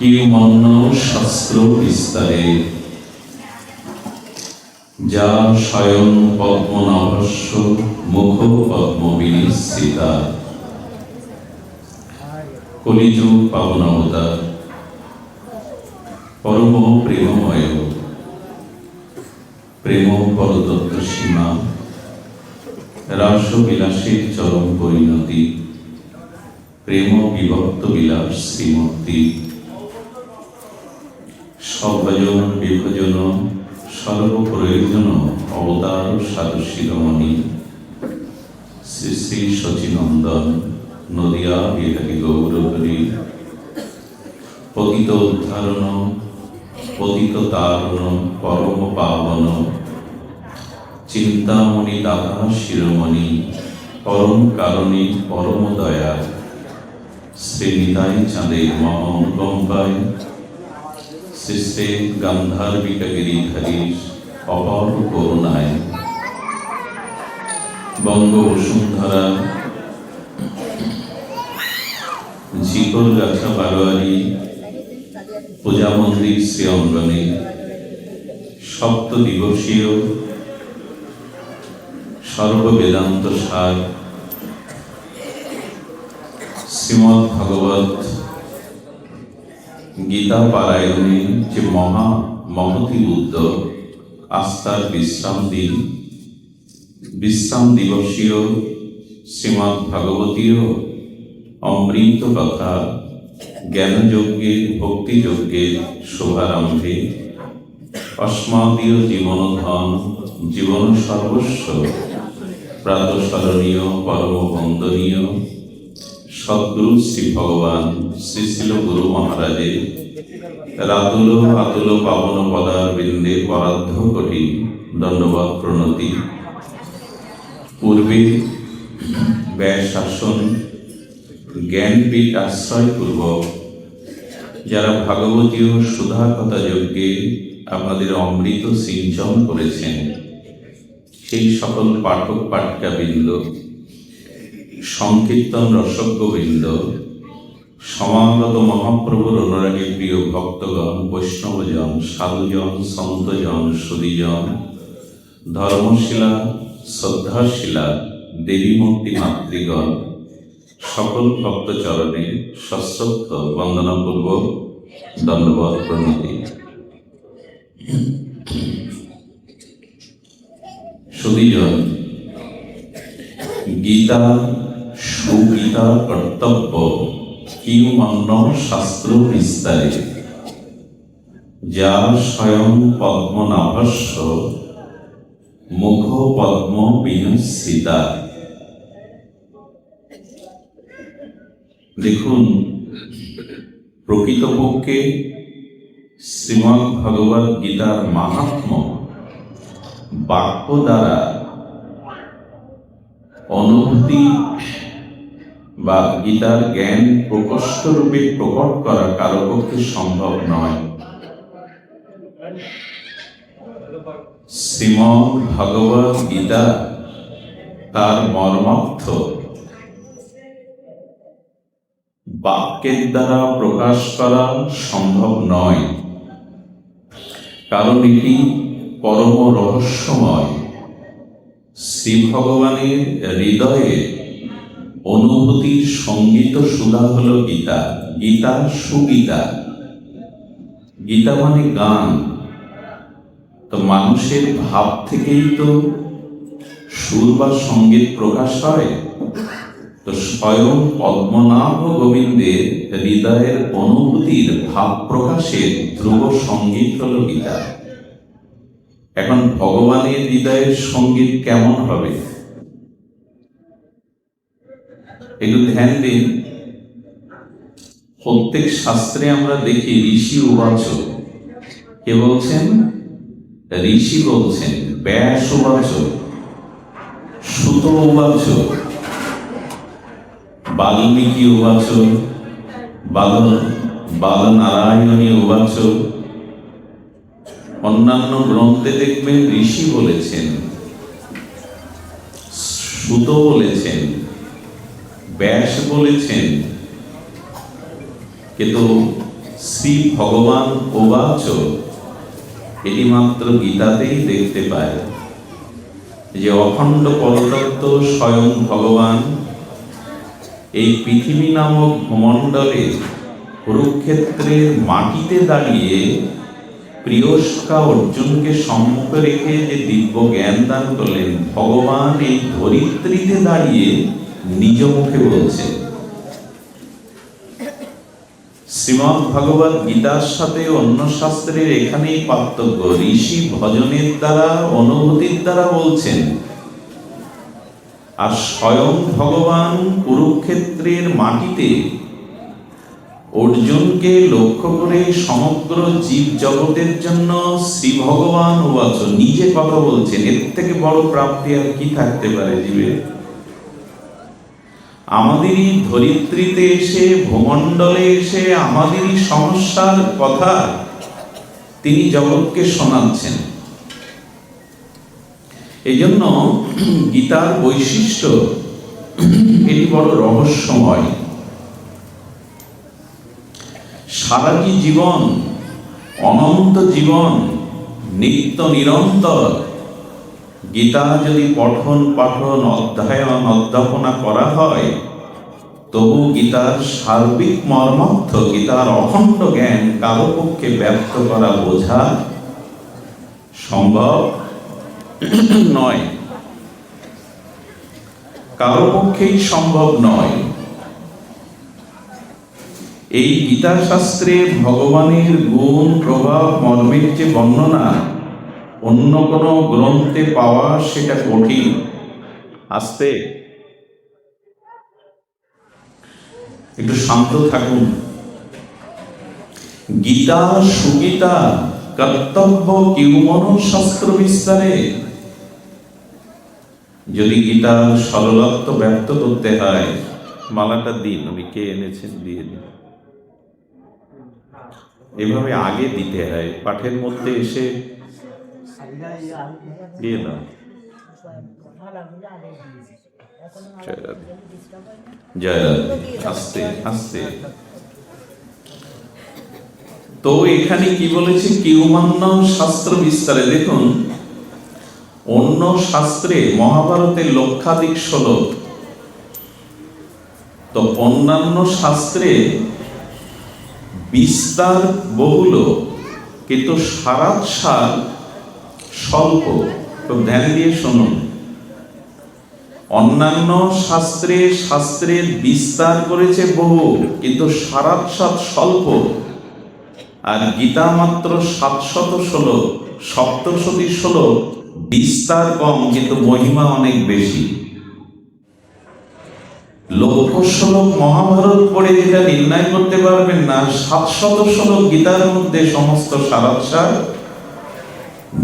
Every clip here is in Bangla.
কিয়মন্য শাস্ত্র বিস্তারে, যা স্বয়ং পদ্মনাভস্য মুখ পদ্ম বিনিশ্রিতা। কলিযুগ পাবনাবতার পরম প্রেমময়, প্রেম পরতত্ত্ব সীমা, রাসবিলাসের চরম পরিণতি, প্রেম বিভক্ত বিলাস শ্রীমূর্তি। সর্বজন বিভজন সর্বপ্রয়োজন অবতার সারশিরোমণি শ্রী শ্রী শচীনন্দন নদিয়া বিহারী গৌরহরি। পতিত উদ্ধারণ পতিত তারণ পরম পাবন চিন্তামণি দাতা শিরোমণি পরম কারণী পরম দয়া। শ্রী নিতাই চাঁদের মহানুকম্পায় শ্রী শ্রী গান্ধার্বিকা গিরিধারীর অপার করুণায় বঙ্গ বসুন্ধরা ঝিকর গাছা বারোয়ারি পূজা মন্দির শ্রী অঙ্গনে সপ্ত দিবসীয় সর্ববেদান্ত সার শ্রীমদ্ ভাগবত গীতা পারায়ণের যে মহতি উদ্যোগ, আস্থার বিশ্রাম দিবসীয় শ্রীমদ্ ভাগবতীয় অমৃত কথা জ্ঞানযজ্ঞের ভক্তিযজ্ঞের শুভারম্ভে অস্মাদীয় জীবনধন জীবন সর্বস্ব প্রাতঃস্মরণীয় পরম বন্দনীয় সদ্গুরু শ্রী ভগবান শ্রী শিল গুরু মহারাজের রাতুল আতুল পাবন পদার বৃন্দে পরাধ্য কোটি দণ্ডবৎ প্রণতি। পূর্বে ব্যয় শাসন জ্ঞানপীঠ আশ্রয়পূর্বক যারা ভাগবতীয় সুধা কথা যজ্ঞে আপনাদের অমৃত সিঞ্চন করেছেন, সেই সকল পাঠক পাঠিকাবৃন্দ, সংকীর্তন রসজ্ঞবৃন্দ, সমাগত মহাপ্রভুর অনুরাগী প্রিয় ভক্তগণ, বৈষ্ণবজন, সাধুজন, সন্তজন, সুদীজন, ধর্মশীলা শ্রদ্ধাশীলা দেবীমূর্তি মাতৃগণ, সকল ভক্তচরণে সশ্রদ্ধ বন্দনাপূর্বক দণ্ডবৎ প্রণতি। সুদীজন, গীতা সুগীতা কর্তব্য কিয়মন্য শাস্ত্র বিস্তারে, যা স্বয়ং পদ্মনাভস্য মুখ পদ্ম বিনিশ্রিতা। দেখুন, প্রকৃতপক্ষে শ্রীমদ্ ভগবদ গীতার মাহাত্ম্য বাক্য দ্বারা অনুভূতি বা গীতার জ্ঞান প্রকষ্ট রূপে প্রকট করা কারো পক্ষে সম্ভব নয়। শ্রীমদ্ ভগবদ গীতা তার মর্মার্থ বাক্যের দ্বারা প্রকাশ করা সম্ভব নয়, কারণ এটি পরম রহস্যময়। শ্রী ভগবানের হৃদয়ে অনুভূতির সঙ্গীত সুধা হল গীতা। গীতা সুগীতা, গীতা মানে গান। তো মানুষের ভাব থেকেই তো সুর বা সঙ্গীত প্রকাশ হয়। তো স্বয়ং পদ্মনাভ গোবিন্দের হৃদয়ের অনুভূতির ভাব প্রকাশের ধ্রুব সঙ্গীত হল গীতা। এখন ভগবানের হৃদয়ের সঙ্গীত কেমন হবে একটু ধ্যান দিন। প্রত্যেক শাস্ত্রে আমরা দেখি ঋষি উবাচ, কে বলছেন? ঋষি বলছেন। ব্যাস উবাচ, সুত উবাচ, বাল্মীকি উবাচ, বালনারায়ণী উবাচ। অন্যান্য গ্রন্থে দেখবেন ঋষি বলেছেন, সুত বলেছেন, ব্যাস বলেছেন, কিন্তু শ্রী ভগবান উবাচ, এটি মাত্র গীতাতেই দেখতে পায় যে অখণ্ড পরতত্ত্ব স্বয়ং ভগবান এই পৃথিবী নামক ভূমণ্ডলে কুরুক্ষেত্রের মাটিতে দাঁড়িয়ে প্রিয়সখা অর্জুনকে সম্মুখে রেখে যে দিব্য জ্ঞান দান করলেন, ভগবান এই ধরিত্রীতে দাঁড়িয়ে নিজ মুখে বলছেন। শ্রীমদ্ ভগবত গীতার সাথে অন্য শাস্ত্রের এখানেই পার্থক্য। ঋষি ভজনের দ্বারা, অনুভূতির দ্বারা বলছেন, আর স্বয়ং ভগবান কুরুক্ষেত্রের মাটিতে অর্জুনকে লক্ষ্য করে সমগ্র জীব জগতের জন্য শ্রী ভগবান উবাচ, নিজে কথা বলছেন। এর থেকে বড় প্রাপ্তি আর কি থাকতে পারে জীবের? আমাদেরই ধরিত্রীতে এসে, ভূমণ্ডলে এসে আমাদেরই সমস্যার কথা তিনি জগৎকে শোনাচ্ছেন। এই জন্য গীতার বৈশিষ্ট্য এটি বড় রহস্যময়। সারাটি জীবন, অনন্ত জীবন, নিত্য নিরন্তর গীতা যদি পঠন পাঠন, অধ্যয়ন অধ্যাপনা করা হয়, তবু গীতার সার্বিক মর্মার্থ, গীতার অখণ্ড জ্ঞান কারো পক্ষে ব্যক্ত করা, বোঝা সম্ভব নয়, কারো পক্ষেই সম্ভব নয়। এই গীতা শাস্ত্রে ভগবানের গুণ, প্রভাব, মর্মের যে বর্ণনা অন্য কোনো গ্রন্থে পাওয়া সেটা কঠিন। আস্তে একটু শান্ত থাকুন। গীতা সুগীতা কর্তব্য কিউমন শাস্ত্র বিস্তারে। যদি গীতার সরলত্ব ব্যক্ত করতে হয়, মালাটা দিন, উনি কে এনেছেন দিয়ে দিন। এভাবে আগে দিতে হয়, পাঠের মধ্যে এসে দিয়ে দাও। জয় আস্তে আস্তে। তো এখানে কি বলেছে? কিউমান্য শাস্ত্র বিস্তারে। দেখুন, অন্য শাস্ত্রে মহাভারতের লক্ষাধিক শ্লোক, তো অন্যান্য শাস্ত্রে বিস্তার বহুল, কিন্তু সারাংশার স্বল্প। তো ধ্যান দিয়ে শুনুন। অন্যান্য শাস্ত্রের বিস্তার করেছে বহু, কিন্তু সারাংশ স্বল্প। আর গীতা মাত্র 700 শ্লোক, 770 শ্লোক, বিস্তার কম কিন্তু মহিমা অনেক বেশি। লক্ষ শ্লোক মহাভারত পড়ে যেটা নির্ণয় করতে পারবেন না, 700 শ্লোক গীতার মধ্যে সমস্ত সারাংশার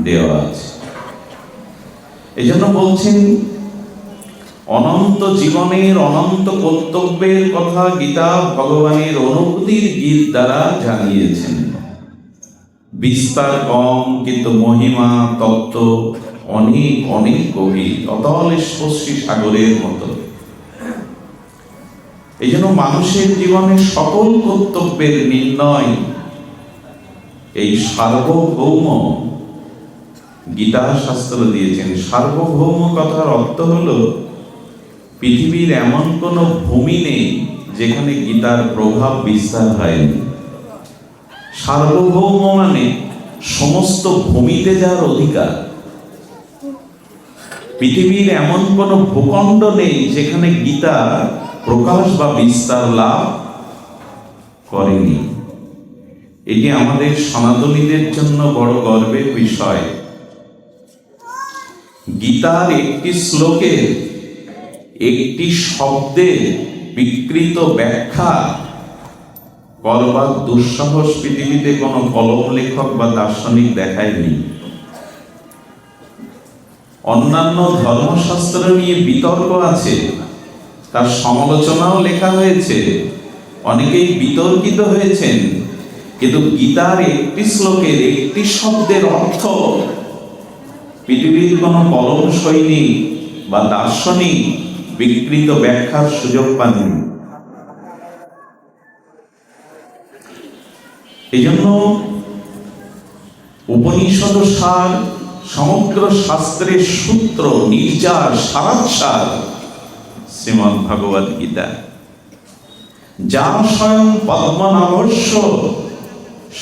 দেওয়া আছে। এই জন্য বলছেন, অনন্ত জীবনের অনন্ত কর্তব্যের কথা গীতা ভগবানের অনুভূতির গীত দ্বারা জানিয়েছেন। বিস্তার কম কিন্তু মহিমা তত্ত্ব অনেক অনেক গভীর, অতল স্পর্শী সাগরের মতো। এই জন্য মানুষের জীবনে সকল কর্তব্যের নির্ণয় এই সার্বভৌম গীতা শাস্ত্র দিয়েছেন। সার্বভৌম কথার অর্থ হলো, পৃথিবীর এমন কোনো ভূমি নেই যেখানে গীতার প্রভাব বিস্তার হয়নি। সার্বভৌম মানে সমস্ত ভূমিতে যার অধিকার। পৃথিবীর এমন কোনো ভূখণ্ড নেই যেখানে গীতা প্রকাশ বা বিস্তার লাভ করেনি। এটি আমাদের সনাতনীদের জন্য বড় গর্বের বিষয়। গীতার একটি শ্লোকের, একটি শব্দের বিকৃত ব্যাখ্যা করবার দুঃসাহস পৃথিবীতে কোনো কলম লেখক বা দার্শনিক দেখায়নি। অন্যান্য ধর্মশাস্ত্র নিয়ে বিতর্ক আছে, তার সমালোচনাও লেখা হয়েছে, অনেকেই বিতর্কিত হয়েছেন, কিন্তু গীতার একটি শ্লোকের একটি শব্দের অর্থ পৃথিবীর কোনো কলম সৈনিক বা দার্শনিক বিকৃত ব্যাখ্যার সুযোগ পাননি। এই জন্য উপনিষদ সার, সমগ্র শাস্ত্রের সূত্র, নির্যাস, সারাৎসার শ্রীমদ্ ভগবদ্ গীতা, যা স্বয়ং পদ্মনাভস্য,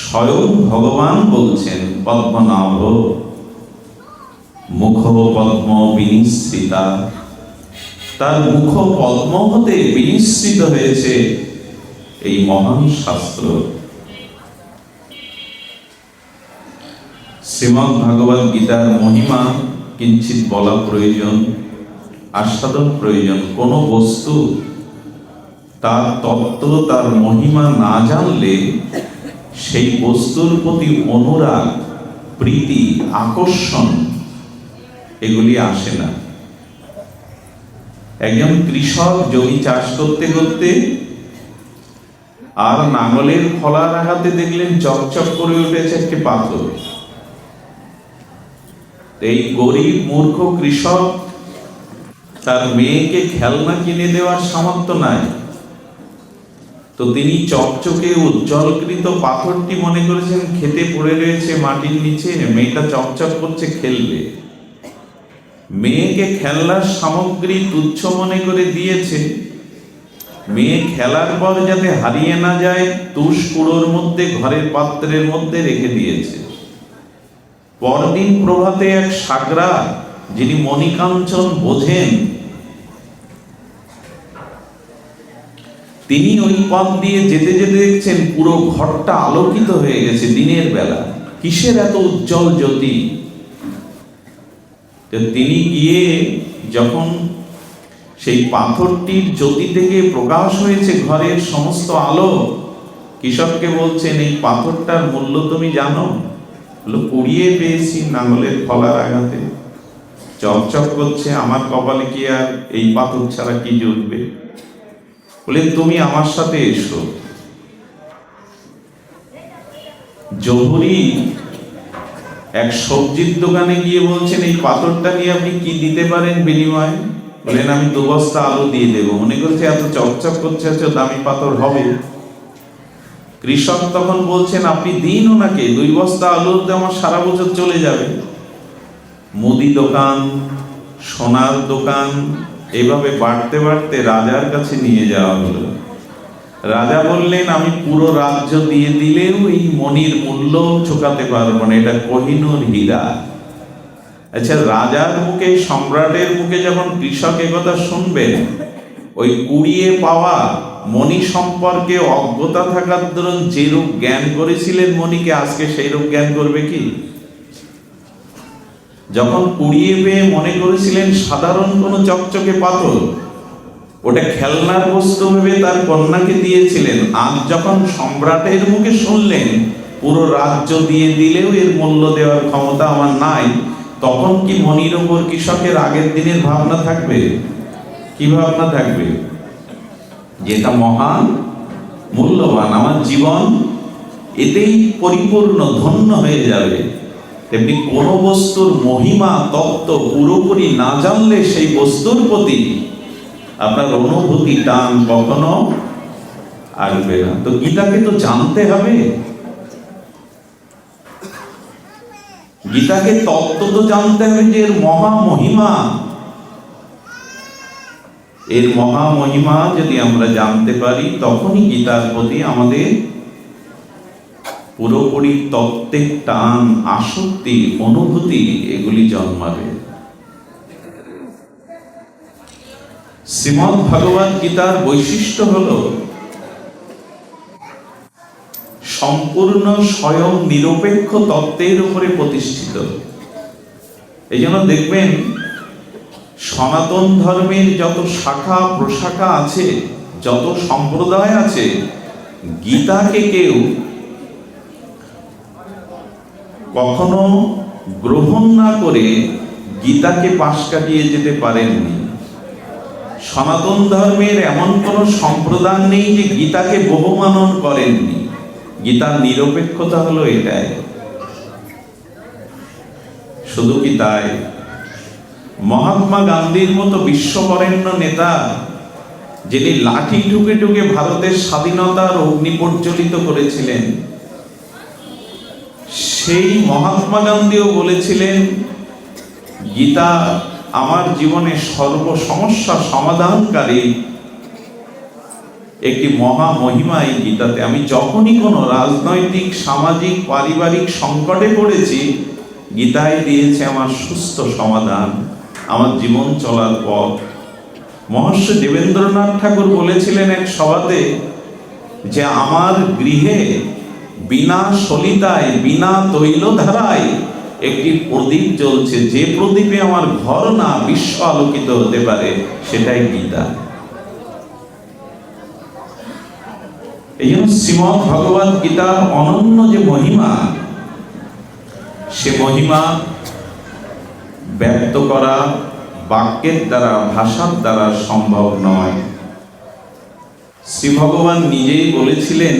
স্বয়ং ভগবান বলছেন পদ্মনাভ, মুখ পদ্ম বিনিসৃতা, তার মুখ পদ্ম হতে বিনিসৃত হয়েছে এই মহান শাস্ত্র। শ্রীমদ্ ভগবদ্ গীতার মহিমা কিঞ্চিত বলা প্রয়োজন, আস্বাদন প্রয়োজন। কোন বস্তু তার তত্ত্ব, তার মহিমা না জানলে সেই বস্তুর প্রতি অনুরাগ, প্রীতি, আকর্ষণ এগুলি আসে না। একজন কৃষক জমি চাষ করতে করতে আর নাঙলের ফলার আঘাতে দেখলেন চকচক করে উঠেছে একটি পাথর। এই গরিব মূর্খ কৃষক, তার মেয়েকে খেলনা কিনে দেওয়ার সামর্থ্য নাই, তো তিনি চকচকে উজ্জ্বলকৃত পাথরটি মনে করেছেন খেতে পড়ে রয়েছে মাটির নিচে, মেয়েটা চকচক করছে, খেলবে। মেয়েকে খেলনার সামগ্রী তুচ্ছ মনে করে দিয়েছে। মেয়ে খেলার পর যাতে হারিয়ে না যায়, তুষ কুড়োর মধ্যে, ঘরের পাত্রের মধ্যে রেখে দিয়েছে। পরদিন প্রভাতে এক সাগরা, যিনি মণিকাঞ্চন বোঝেন, তিনি ওই পথ দিয়ে যেতে যেতে দেখছেন পুরো ঘরটা আলোকিত হয়ে গেছে দিনের বেলা। কিসের এত উজ্জ্বল জ্যোতি? তিনি গিয়ে যখন সেই পাথরটির জ্যোতি থেকে প্রকাশ হয়েছে ঘরের সমস্ত আলো, কৃষককে বলছেন, এই পাথরটার মূল্য তুমি জানো? বলল, কুড়িয়ে পেয়েছি নাঙলের ফলার আঘাতে, চকচক করছে, আমার কপালে কি আর এই পাথর ছাড়া কি জুটবে? বলে, তুমি আমার সাথে এসো। জহুরি এক সবজির দোকানে গিয়ে বলছেন, এই পাথরটা নিয়ে আপনি কি দিতে পারেন বিনিময়ে? বলেন, আমি 2 বস্তা আলু দিয়ে দেবো। মনে করছে এত চকচক করছে, এত দামি পাথর হবে। কৃষক তখন বলছেন, আপনি দিন ওনাকে 2 বস্তা আলুতে আমার সারা বছর চলে যাবে। মুদি দোকান, সোনার দোকান, এইভাবে বাড়তে বাড়তে রাজার কাছে নিয়ে যাওয়া হলো। রাজা বললেন, আমি পুরো রাজ্য দিয়ে দিলেও এই মণির মূল্য চোকাতে পারবো না, এটা কোহিনূর হীরা। আচ্ছা, রাজার মুখে, সম্রাটের মুখে যখন কৃষক একথা শুনবেন, ওই কুড়িয়ে পাওয়া মণি সম্পর্কে অজ্ঞতা থাকার দরুন যেরূপ জ্ঞান করেছিলেন মণিকে, আজকে সেই রূপ জ্ঞান করবে কি? যখন কুড়িয়ে পেয়ে মনে করেছিলেন সাধারণ কোনো চকচকে পাথর, ওটা খেলনার বস্তু ভেবে তার কন্যাকে দিয়েছিলেন, আজ যখন সম্রাটের মুখে শুনলেন পুরো রাজ্য দিয়ে দিলেও এর মূল্য দেওয়ার ক্ষমতা আমার নাই, তখন কি মনির উপর কৃষকের আগের দিনের ভাবনা থাকবে? কি ভাবনা থাকবে? যেটা মহান, মূল্যবান, আমার জীবন এতেই পরিপূর্ণ, ধন্য হয়ে যাবে। তেমনি কোন বস্তুর মহিমা, তত্ত্ব পুরোপুরি না জানলে সেই বস্তুর প্রতি আপনার অনুভূতি, টান কখনো আসবে না। তো গীতাকে তো জানতে হবে, গীতাকে তত্ত্ব তো জানতে হবে যে এর মহামহিমা। এর মহামহিমা যদি আমরা জানতে পারি, তখনই গীতার প্রতি আমাদের পুরোপুরি তত্ত্বের টান, আসক্তি, অনুভূতি এগুলি জন্মাবে। শ্রীমদ্ ভগবদ্ গীতার বৈশিষ্ট্য হলো সম্পূর্ণ স্বয়ং নিরপেক্ষ তত্ত্বের উপরে প্রতিষ্ঠিত। এই জন্য দেখবেন সনাতন ধর্মের যত শাখা প্রশাখা আছে, যত সম্প্রদায় আছে, গীতাকে কেউ কখনো গ্রহণ না করে গীতাকে পাশ কাটিয়ে যেতে পারেননি। সনাতন ধর্মের এমন কোন সম্প্রদায় নেই যে গীতাকে বহুমানন করেননি। গীতার নিরপেক্ষতা হলো এটাই। শুধু কি তাই, মহাত্মা গান্ধীর মতো বিশ্ববরেণ্য নেতা, যিনি লাঠি ঠুকে ঠুকে ভারতের স্বাধীনতার অগ্নি প্রজ্বলিত করেছিলেন, সেই মহাত্মা গান্ধীও বলেছিলেন, গীতা আমার জীবনে সর্ব সমস্যা সমাধানকারী একটি মহা মহিমা। এই গীতাতে আমি যখনই কোনো রাজনৈতিক, সামাজিক, পারিবারিক সংকটে পড়েছি, গীতায় দিয়েছে আমার সুস্থ সমাধান, আমার জীবন চলার পথ। মহর্ষি দেবেন্দ্রনাথ ঠাকুর বলেছিলেন এক সভাতে যে আমার গৃহে বিনা সলিতায়, বিনা তৈলধারায় একটি প্রদীপ জ্বলছে, যে প্রদীপে আমার ঘর না বিশ্ব আলোকিত হতে পারে, সেটাই গীতা। এই জন্য শ্রীমদ্ ভগবদ গীতার অনন্য যে মহিমা, সে মহিমা ব্যক্ত করা বাক্যের দ্বারা, ভাষার দ্বারা সম্ভব নয়। শ্রী ভগবান নিজেই বলেছিলেন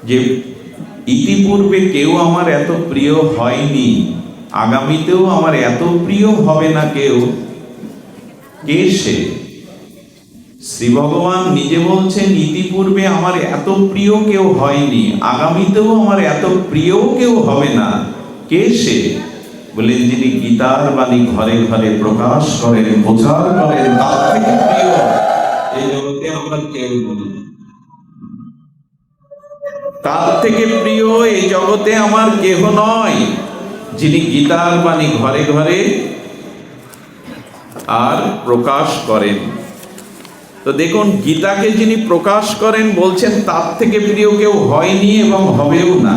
যে ইতিপূর্বে কেউ আমার এত প্রিয় হয়নি, আগামীতেও আমার এত প্রিয় হবে না কেউ। কে সে? শ্রী ভগবান নিজে বলছেন, ইতিপূর্বে আমার এত প্রিয় কেউ হয়নি, আগামীতেও আমার এত প্রিয় কেউ হবে না। কে সে? বলেন, যিনি গীতার বাণী ঘরে ঘরে প্রকাশ করেন, প্রচার করেন, তার থেকে প্রিয় এই জগতে আমরা কেউ বলি। তার থেকে প্রিয় এই জগতে আমার কেহ নয়, যিনি গীতার বাণী ঘরে ঘরে আর প্রকাশ করেন। তো দেখুন, গীতাকে যিনি প্রকাশ করেন বলছেন তার থেকে প্রিয় কেউ হয়নি এবং হবেও না।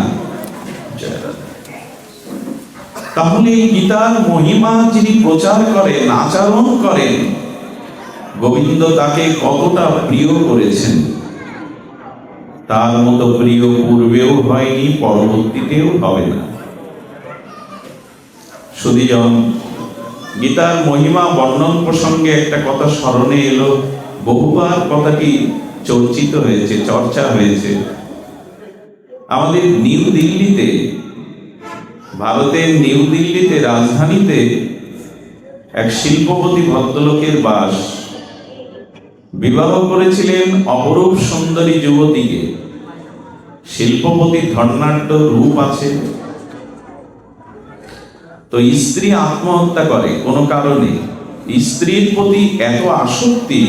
তাহলে এই গীতার মহিমা যিনি প্রচার করেন, আচরণ করেন, গোবিন্দ তাকে কতটা প্রিয় করেছেন। তার মতো প্রিয় পূর্বেও হয়নি, পরবর্তীতেও হবে না। সুধীজন, গীতার মহিমা বর্ণন প্রসঙ্গে একটা কথা স্মরণে এলো। বহুবার কথাটি চর্চিত হয়েছে, চর্চা হয়েছে। আমাদের নিউ দিল্লিতে, ভারতের নিউ দিল্লিতে, রাজধানীতে এক শিল্পপতি ভদ্রলোকের বাস। বিবাহ করেছিলেন অপরূপ সুন্দরী যুবতীকে। শিল্পপতির ধর্নাঢ্য রূপ আছে। তো স্ত্রী আত্মহত্যা করে কোনো কারণে। স্ত্রীর প্রতি এত আসক্তি,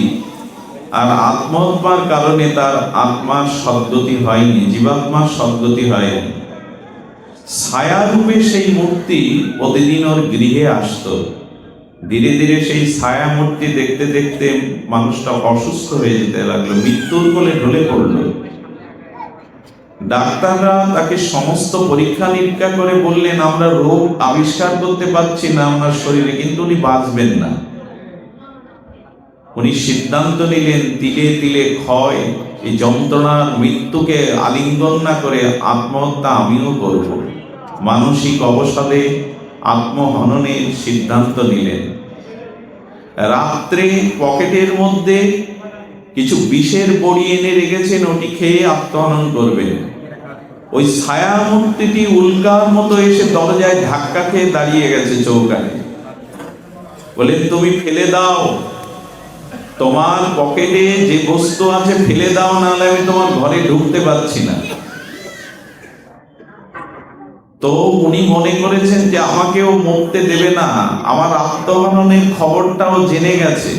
আর আত্মহত্যার কারণে তার আত্মার সদ্গতি হয়নি, জীবাত্মার সদ্গতি হয়নি। ছায়ারূপে সেই মূর্তি প্রতিদিন ওর গৃহে আসতো। ধীরে ধীরে সেই ছায়া মূর্তি দেখতে দেখতে মানুষটা অসুস্থ হয়ে যেতে লাগলো, মৃত্যুর কোলে ঢলে পড়লো। ডাক্তাররা তাকে সমস্ত পরীক্ষা নিরীক্ষা করে বললেন, আমরা রোগ আবিষ্কার করতে পারছি না আপনার শরীরে, কিন্তু উনি বাঁচবেন না। উনি সিদ্ধান্ত নিলেন, তিলে তিলে ক্ষয়, এই যন্ত্রণার মৃত্যুকে আলিঙ্গন না করে আত্মহত্যা আমিও করব। মানসিক অবসাদে আত্মহননের সিদ্ধান্ত নিলেন। রাত্রে পকেটের মধ্যে কিছু বিষের বড়ি এনে রেখেছেন, ওটি খেয়ে আত্মহনন করবেন। ওই ছায়া মূর্তিটি উল্কার মতো এসে দরজায় ধাক্কা খেয়ে দাঁড়িয়ে গেছে চৌকাঠে। বলেন, তুমি ফেলে দাও, তোমার পকেটে যে বস্তু আছে ফেলে দাও, নাহলে আমি তোমার ঘরে ঢুকতে পারছি না। তো উনি মনে করেছেন যে আমাকেও মরতে দেবে না, আমার আত্মহননের খবরটাও জেনে গেছে,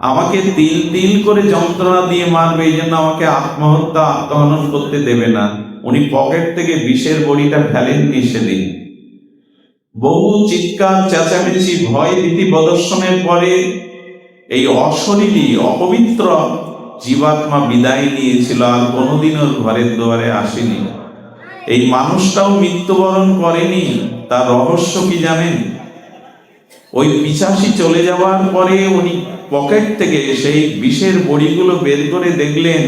আমাকে তিল তিল করে যন্ত্রণা দিয়ে মারবে, এই জন্য আমাকে আত্মহনন করতে দেবে না। উনি পকেট থেকে বিষের বড়িটা ফেলেননি সেদিন। বহু চিৎকার চেঁচামেচি, ভয় ভীতি প্রদর্শনের পরে এই অশরীরী অপবিত্র জীবাত্মা বিদায় নিয়েছিল, আর কোনোদিন ওর ঘরের দুয়ারে আসেনি। এই মানুষটাও মৃত্যুবরণ করেনি। তার রহস্য কি জানেন? ওই পিশাচি চলে যাওয়ার পরে উনি পকেট থেকে সেই বিষের বড়িগুলো বের করে দেখলেন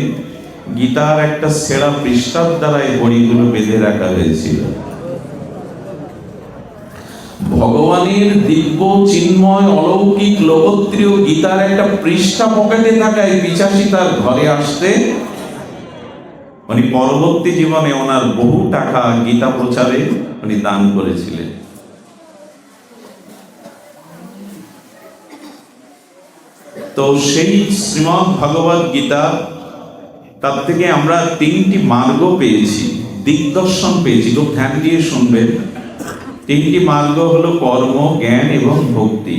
গীতার একটা ছেঁড়া পৃষ্ঠার দ্বারা এই বড়িগুলো বেঁধে রাখা হয়েছিল। ভগবানের দিব্য চিন্ময় অলৌকিক লোকোত্তরীয় গীতার একটা পৃষ্ঠা পকেটে থাকায় পিশাচি তার ঘরে আসতে, উনি পরবর্তী জীবনে ওনার বহু টাকা গীতা প্রচারে উনি দান করেছিলেন। তো সেই শ্রীমদ্ ভগবদ গীতা, তার থেকে আমরা তিনটি মার্গ পেয়েছি। দিগদর্শন পেয়েছি। খুব ধ্যান দিয়ে শুনবেন। তিনটি মার্গ হলো কর্ম, জ্ঞান এবং ভক্তি।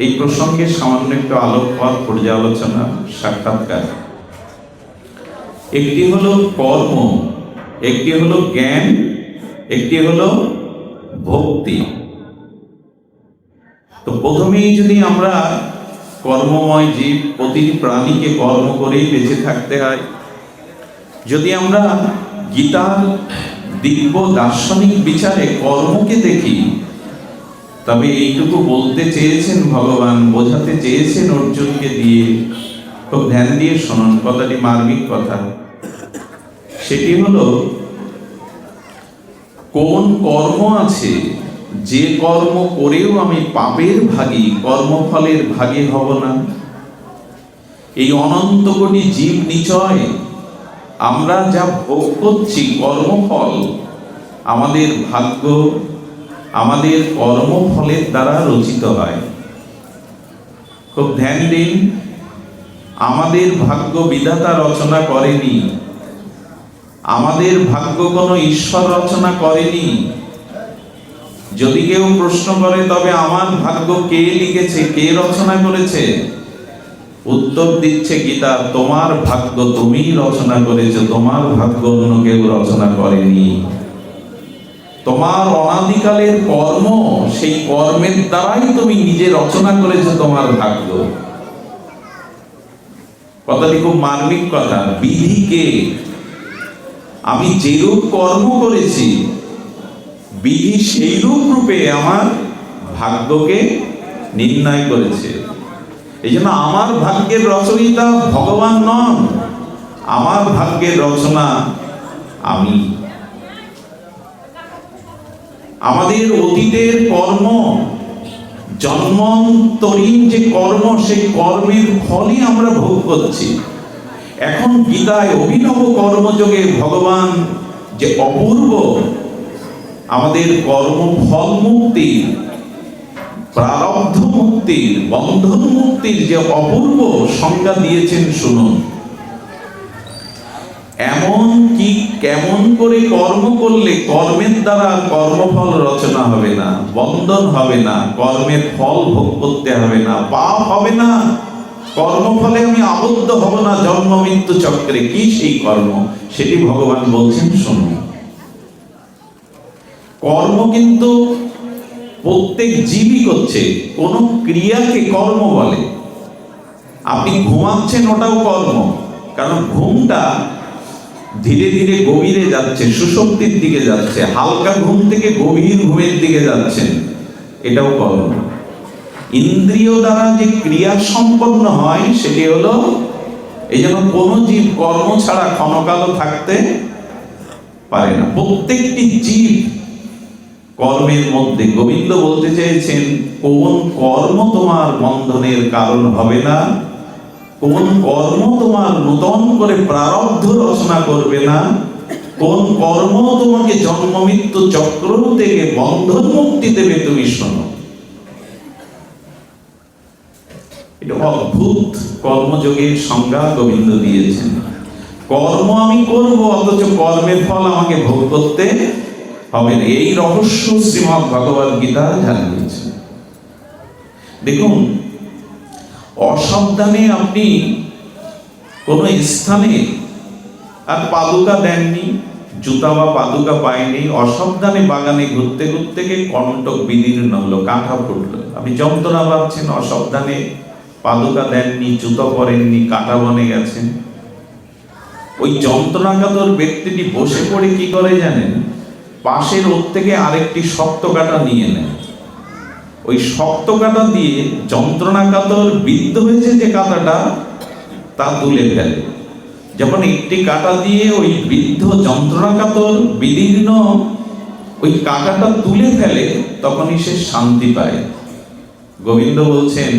এই প্রসঙ্গে সামান্য একটু আলোকপাত, পর্যালোচনা, সাক্ষাৎকার। একটি হলো কর্ম, একটি হলো জ্ঞান, একটি হলো ভক্তি। তো প্রথমেই যদি আমরা কর্মময় জীব, প্রতিটি প্রাণীকে কর্ম করেই বেঁচে থাকতে হয়। যদি আমরা গীতার দিব্য দার্শনিক বিচারে কর্মকে দেখি, তবে এইটুকু বলতে চেয়েছেন ভগবান, বোঝাতে চেয়েছেন অর্জুনকে দিয়ে। খুব ধ্যান দিয়ে শুনুন, কথাটি মার্মিক কথা। সেটি হলো, কোন কর্ম আছে যে কর্ম করেও আমি পাপের ভাগী, কর্মফলের ভাগী হব না? এই অনন্ত কোটি জীব নিচয় আমরা যা ভোগ করছি কর্মফল, আমাদের ভাগ্য আমাদের কর্মফলের দ্বারা রচিত হয়। খুব ধ্যান দিন, আমাদের ভাগ্য বিধাতা রচনা করেনি, আমাদের ভাগ্য কোনো ঈশ্বর রচনা করেনি। যদি কেউ প্রশ্ন করে তবে আমার ভাগ্য কে লিখেছে, কে রচনা করেছে, উত্তর দিচ্ছে গীতা, তোমার ভাগ্য তুমিই রচনা করেছো, তোমার ভাগ্য অন্য কেউ রচনা করেনি। তোমার অনাদিকালের কর্ম, সেই কর্মের দ্বারাই তুমি নিজে রচনা করেছো তোমার ভাগ্য। কথাটি খুব মার্মিক কথা। বিধিকে, আমি যেরূপ কর্ম করেছি বিধি সেইরূপ রূপে আমার ভাগ্যকে নির্ণয় করেছে। এই জন্য আমার ভাগ্যের রচয়িতা ভগবান নন, আমার ভাগ্যের রচনা আমি। আমাদের অতীতের কর্ম, জন্মান্তরীণ যে কর্ম, সেই কর্মের ফলই আমরা ভোগ করছি। এখন গীতায় অভিনব কর্মযোগে ভগবান যে অপূর্ব আমাদের কর্মফল মুক্তির, প্রারব্ধ মুক্তির, বন্ধন মুক্তির যে অপূর্ব সংজ্ঞা দিয়েছেন শুনুন। এমন কি, কেমন করে কর্ম করলে কর্মের দ্বারা কর্মফল রচনা হবে না, বন্ধন হবে না, কর্মের ফল ভোগ করতে হবে না, পাপ হবে না, কর্মফলে আমি আবদ্ধ হব না জন্ম মৃত্যু চক্রে। কি সেই কর্ম, সেটি ভগবান বলছেন শুনুন। কর্ম কিন্তু প্রত্যেক জীবই করছে, কোন ক্রিয়াকে কর্ম বলে। আপনি ঘুমাচ্ছেন, ওটাও কর্ম, কারণ ঘুমটা ধীরে ধীরে গভীরে যাচ্ছে, সুষুপ্তির দিকে যাচ্ছে, হালকা ঘুম থেকে গভীর ঘুমের দিকে যাচ্ছেন, এটাও কর্ম। ইন্দ্রিয় দ্বারা যে ক্রিয়া সম্পন্ন হয় সেটি হলো, এই জন্য কোন জীব কর্ম ছাড়া ক্ষণকালও থাকতে পারে না। প্রত্যেকটি জীব কর্মের মধ্যে। গোবিন্দ বলতে চেয়েছেন, কোন কর্ম তোমার বন্ধনের কারণ হবে না, কোন কর্ম তোমার নূতন করে প্রারব্ধ রচনা করবে না, কোন কর্ম তোমাকে জন্ম মৃত্যু চক্র থেকে বন্ধন মুক্তি দেবে, তুমি শোনো। এটা অদ্ভুত কর্মযোগের সংজ্ঞা গোবিন্দ দিয়েছেন। কর্ম আমি করব, অথচ কর্মের ফল আমাকে ভোগ করতে হবে না। এই রহস্য শ্রীমদ্ ভগবদ গীতা জানিয়েছে। দেখুন, অসাবধানে আপনি কোন স্থানে আর পাদুকা দেননি, জুতা বা পাদুকা পায়নি, অসাবধানে বাগানে ঘুরতে ঘুরতে কণ্টক বিদীর্ণ হলো, কাঁটা ফুটলো, আপনি যন্ত্রণা পাচ্ছেন। অসাবধানে পাদুকা দেননি, জুতো পরেননি, কাঁটা বনে গেছেন। ওই যন্ত্রণাকাতর ব্যক্তিটি বসে পড়ে কি করে জানেন? পাশের ওর থেকে আরেকটি শক্ত কাঁটা নিয়ে নেয়, ওই শক্ত কাঁটা দিয়ে যন্ত্রণাকাতর বিদ্ধ হয়েছে যে কাঁটাটা, তা তুলে ফেলে। যখন একটি কাঁটা দিয়ে ওই বৃদ্ধ যন্ত্রণাকাতর বিদীর্ণ ওই কাঁটাটা তুলে ফেলে, তখনই সে শান্তি পায়। গোবিন্দ বলছেন,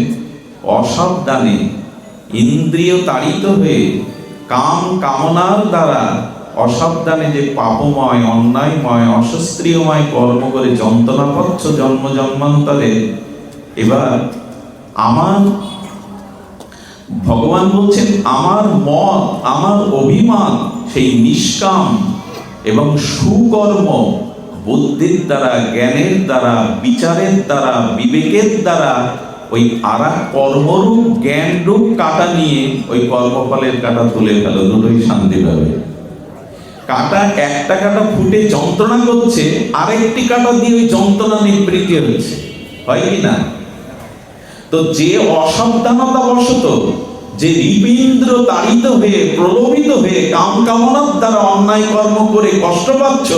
অসাবধানে ইন্দ্রিয় তাড়িত হয়ে কাম কামনার দ্বারা অসাবধানে যে পাপময়, অন্যায়ময়, অশাস্ত্রীয়ময় কর্ম করে যন্ত্রণা পাচ্ছ জন্ম জন্মান্তরে, এবার আমার ভগবান বলছেন, আমার মত, আমার অভিমান, সেই নিষ্কাম এবং সুকর্ম বুদ্ধির দ্বারা, জ্ঞানের দ্বারা, বিচারের দ্বারা, বিবেকের দ্বারা ওই আরা কর্মরূপ জ্ঞানরূপ কাঁটা নিয়ে ওই কর্মফলের কাঁটা তুলে ফেলো, দুটোই শান্তি পাবে। কাঁটা, একটা কাঁটা ফুটে যন্ত্রণা করছে, আরেকটি কাঁটা দিয়ে ওই যন্ত্রণা নিবৃত্তি হচ্ছে, হয় কি না? তো যে অসাবধানতা বশত, যে হৃদীন্দ্র তাড়িত হয়ে, প্রলোভিত হয়ে কাম কামনার দ্বারা অন্যায় কর্ম করে কষ্ট পাচ্ছ,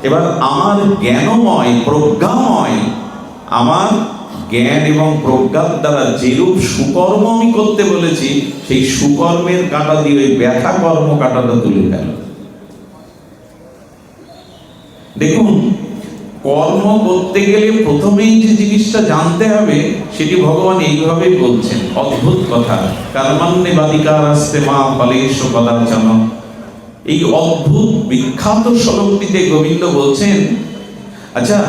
এবার আমার জ্ঞানময়, প্রজ্ঞাময়, আমার জ্ঞান এবং প্রজ্ঞার দ্বারা যেরূপ সুকর্ম আমি করতে বলেছি, সেই সুকর্মের কাঁটা দিয়ে ওই ব্যথা কর্ম কাঁটাটা তুলে ফেল। দেখুন, কর্ম করতে গেলে প্রথমেই যে জিনিসটা জানতে হবে সেটি ভগবান এইভাবে বলছেন, অদ্ভুত কথা। কর্মণ্যেবাধিকারস্তে মা ফলেষু কদাচন। এই অদ্ভুত বিখ্যাত শ্লোকটিতে গোবিন্দ বলছেন, আচ্ছা,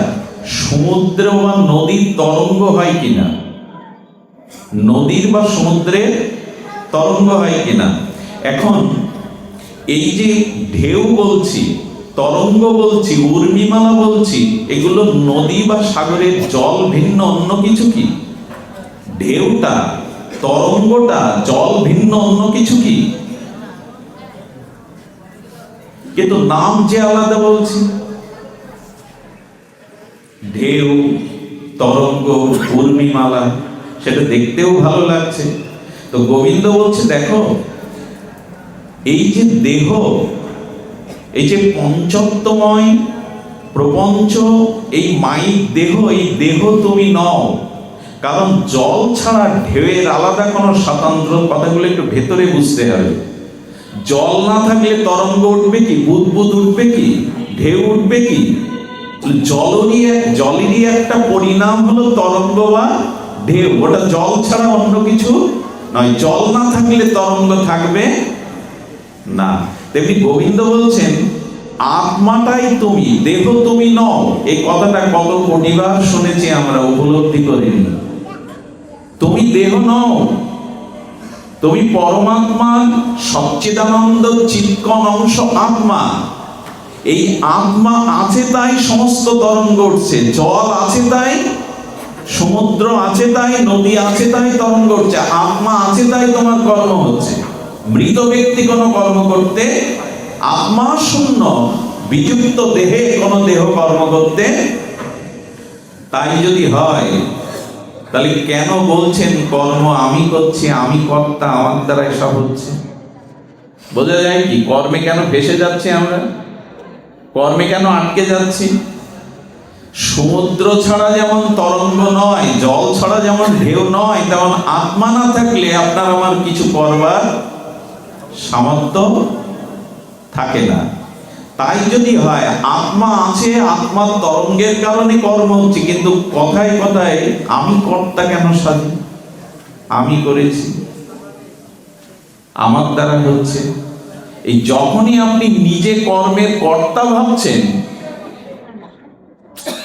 সমুদ্র বা নদীর তরঙ্গ হয় কিনা? নদীর বা সমুদ্রের তরঙ্গ হয় কিনা? এখন এই যে ঢেউ বলছি, তরঙ্গ বলছি, উর্মিমালা বলছি, এগুলো নদী বা সাগরের জল ভিন্ন অন্য কিছু কি? ঢেউটা, তরঙ্গটা জল ভিন্ন অন্য কিছু কি? কিন্তু নাম যে আলাদা বলছি। ঢেউ, তরঙ্গ, উর্মিমালা, সেটা দেখতেও ভালো লাগছে। তো গোবিন্দ বলছে, দেখো, এই যে দেহ, এই যে পঞ্চত্বময় প্রপঞ্চ, এই মাইক দেহ, এই দেহ তুমি নও। কারণ জল ছাড়া ঢেউয়ের আলাদা কোনো স্বাতন্ত্র্য, কথাগুলো একটু ভেতরে বুঝতে হবে। জল না থাকলে তরঙ্গ উঠবে কি? বুদবুদ উঠবে কি? ঢেউ উঠবে কি? জলেরই একটা পরিণাম হলো তরঙ্গ বা ঢেউ। ওটা জল ছাড়া অন্য কিছু নয়। জল না থাকলে তরঙ্গ থাকবে না। তেমনি গোবিন্দ বলছেন, আত্মাটাই তুমি, দেহ তুমি নও। এই কথাটা কত কোটিবার শুনেছি আমরা, উপলব্ধি করিনি। তুমি দেহ নও, তুমি পরমাত্মা, সচ্চিদানন্দ চিৎকণ অংশ আত্মা। এই আত্মা আছে তাই সমস্ত তরঙ্গ উঠছে। জল আছে তাই, সমুদ্র আছে তাই, নদী আছে তাই তরঙ্গ উঠছে। আত্মা আছে তাই তোমার কর্ম হচ্ছে। মৃত ব্যক্তি কোনো কর্ম করতে, আত্মা শূন্য বিযুক্ত দেহে কোনো দেহ কর্ম করতে, তাই যদি হয়, তাহলে কেন বলছেন কর্ম আমি করছি, আমি কর্তা, আমার দ্বারা এসব হচ্ছে? বোঝা যায় কি কর্মে কেন ফেসে যাচ্ছে আমরা, কর্মে কেন আটকে যাচ্ছি? সমুদ্র ছাড়া যেমন তরঙ্গ নয়, জল ছাড়া যেমন ঢেউ নয়, তেমন আত্মা না থাকলে আপনার আমার কিছু করবার সামর্থ্য থাকে না। তাই যদি হয় আত্মা আছে, আত্মার তরঙ্গের কারণে কর্ম হচ্ছে, কিন্তু কথায় কথায় আমি কর্তা কেন সাজি, আমি করেছি, আমার দ্বারা হচ্ছে। এই যখনই আপনি নিজে কর্মের কর্তা ভাবছেন,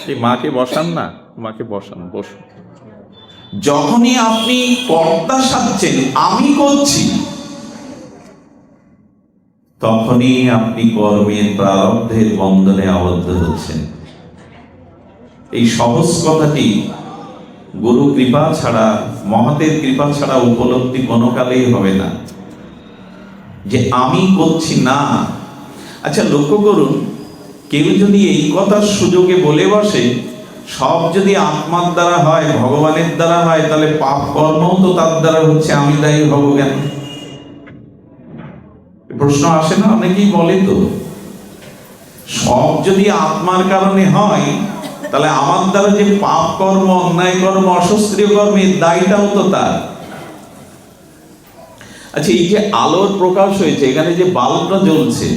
এই মাকে বসান না, মাকে বসান, বসুন। যখনই আপনি কর্তা সাজছেন, আমি করছি, তখনই আপনি কর্মের প্রারব্ধের বন্ধনে আবদ্ধ হচ্ছেন। এই সহজ কথাটি গুরু কৃপা ছাড়া, মহাতের কৃপা ছাড়া উপলব্ধি কোনো কালেই হবে না, যে আমি করছি না। আচ্ছা, লক্ষ্য করুন, কেউ যদি এই কথার সুযোগে বলে বসে সব যদি আত্মার দ্বারা হয়, ভগবানের দ্বারা হয়, তাহলে পাপ কর্মও তো তার দ্বারা হচ্ছে, আমি দায়ী হব কেন? প্রশ্ন আসে না? অনেকেই বলে তো, সব যদি আত্মার কারণে হয়, তাহলে আমার দ্বারা যে পাপ কর্ম, অন্যায় কর্ম, অশাস্ত্রীয় কর্মের দায়টাও তো তার। আচ্ছা, এই যে আলোর প্রকাশ হয়েছে, এখানে যে বাল্বটা জ্বলছে,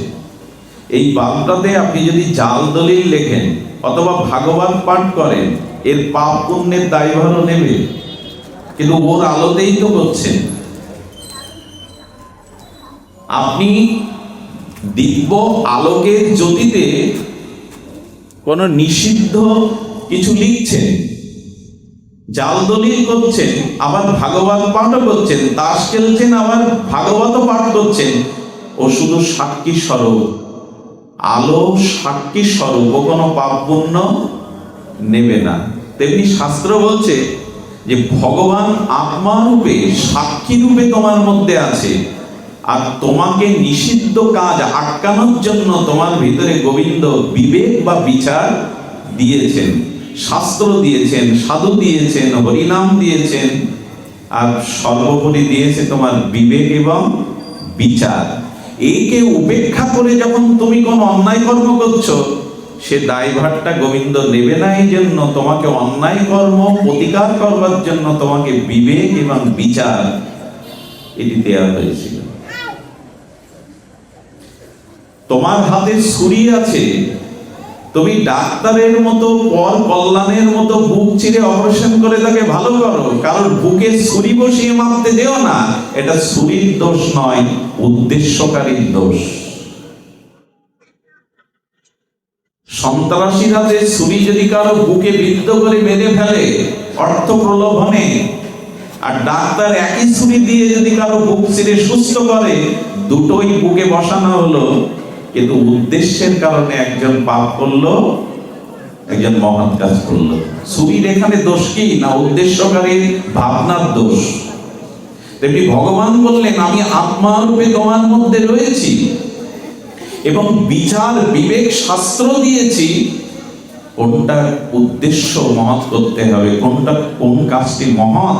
এই বাল্বটাতে আপনি যদি জাল দলিল লেখেন অথবা ভাগবত পাঠ করেন, এর পাপ পুণ্যের দায়ভারও নেবে, কিন্তু ওর আলোতেই তো করছেন। আপনি দিব্য আলোকের জ্যোতিতে কোন নিষিদ্ধ কিছু লিখছেন, জাল দলিল করছেন, আবার ভাগবত পাঠও করছেন, তাস খেলছেন, আবার ভাগবত পাঠ করছেন, ও শুধু সাক্ষী স্বরূপ, আলো সাক্ষী স্বরূপ, ও কোনো পাপ পুণ্য নেবে না। তেমনি শাস্ত্র বলছে যে ভগবান আত্মা রূপে, সাক্ষী রূপে তোমার মধ্যে আছে, আর তোমাকে নিষিদ্ধ কাজ আটকানোর জন্য তোমার ভিতরে গোবিন্দ বিবেক বা বিচার দিয়েছেন, শাস্ত্র দিয়েছেন, সাধু দিয়েছেন, হরিনাম দিয়েছেন, আর সর্বোপরি দিয়েছে তোমার বিবেক এবং বিচার। এইকে উপেক্ষা করে যখন তুমি কোনো অন্যায় কর্ম করছো, সে দায়ভারটা গোবিন্দ নেবে না। এই জন্য তোমাকে অন্যায় কর্ম প্রতিকার করবার জন্য তোমাকে বিবেক এবং বিচার এটি দেওয়া হয়েছিল। তোমার হাতে ছুরি আছে, তুমি ডাক্তারের মতো পর কল্যাণের মতো বুক চিরে অপারেশন করে তাকে ভালো করো, কারণ বুকে ছুরি বসিয়ে মারতে যেও না। এটা ছুরির দোষ নয়, উদ্দেশ্যকারীর দোষ। সন্ত্রাসীর হাতে ছুরি যদি কারো বুকে বিদ্ধ করে বেঁধে ফেলে অর্থ প্রলোভনে, আর ডাক্তার একই ছুরি দিয়ে যদি কারো বুক চিরে সুস্থ করে, দুটোই বুকে বসানো হলো, কিন্তু উদ্দেশ্যের কারণে একজন পাপ করলো, একজন মহৎ কাজ করলো। ছুরির এখানে দোষ কি না উদ্দেশ্যকারীর ভাবনার দোষ। তেমনি ভগবান বললেন আমি আত্মা রূপে তোমার মধ্যে রয়েছি এবং বিচার বিবেক শাস্ত্র দিয়েছি, কোনটা উদ্দেশ্য মহৎ করতে হবে, কোনটা কোন কাজটি মহৎ,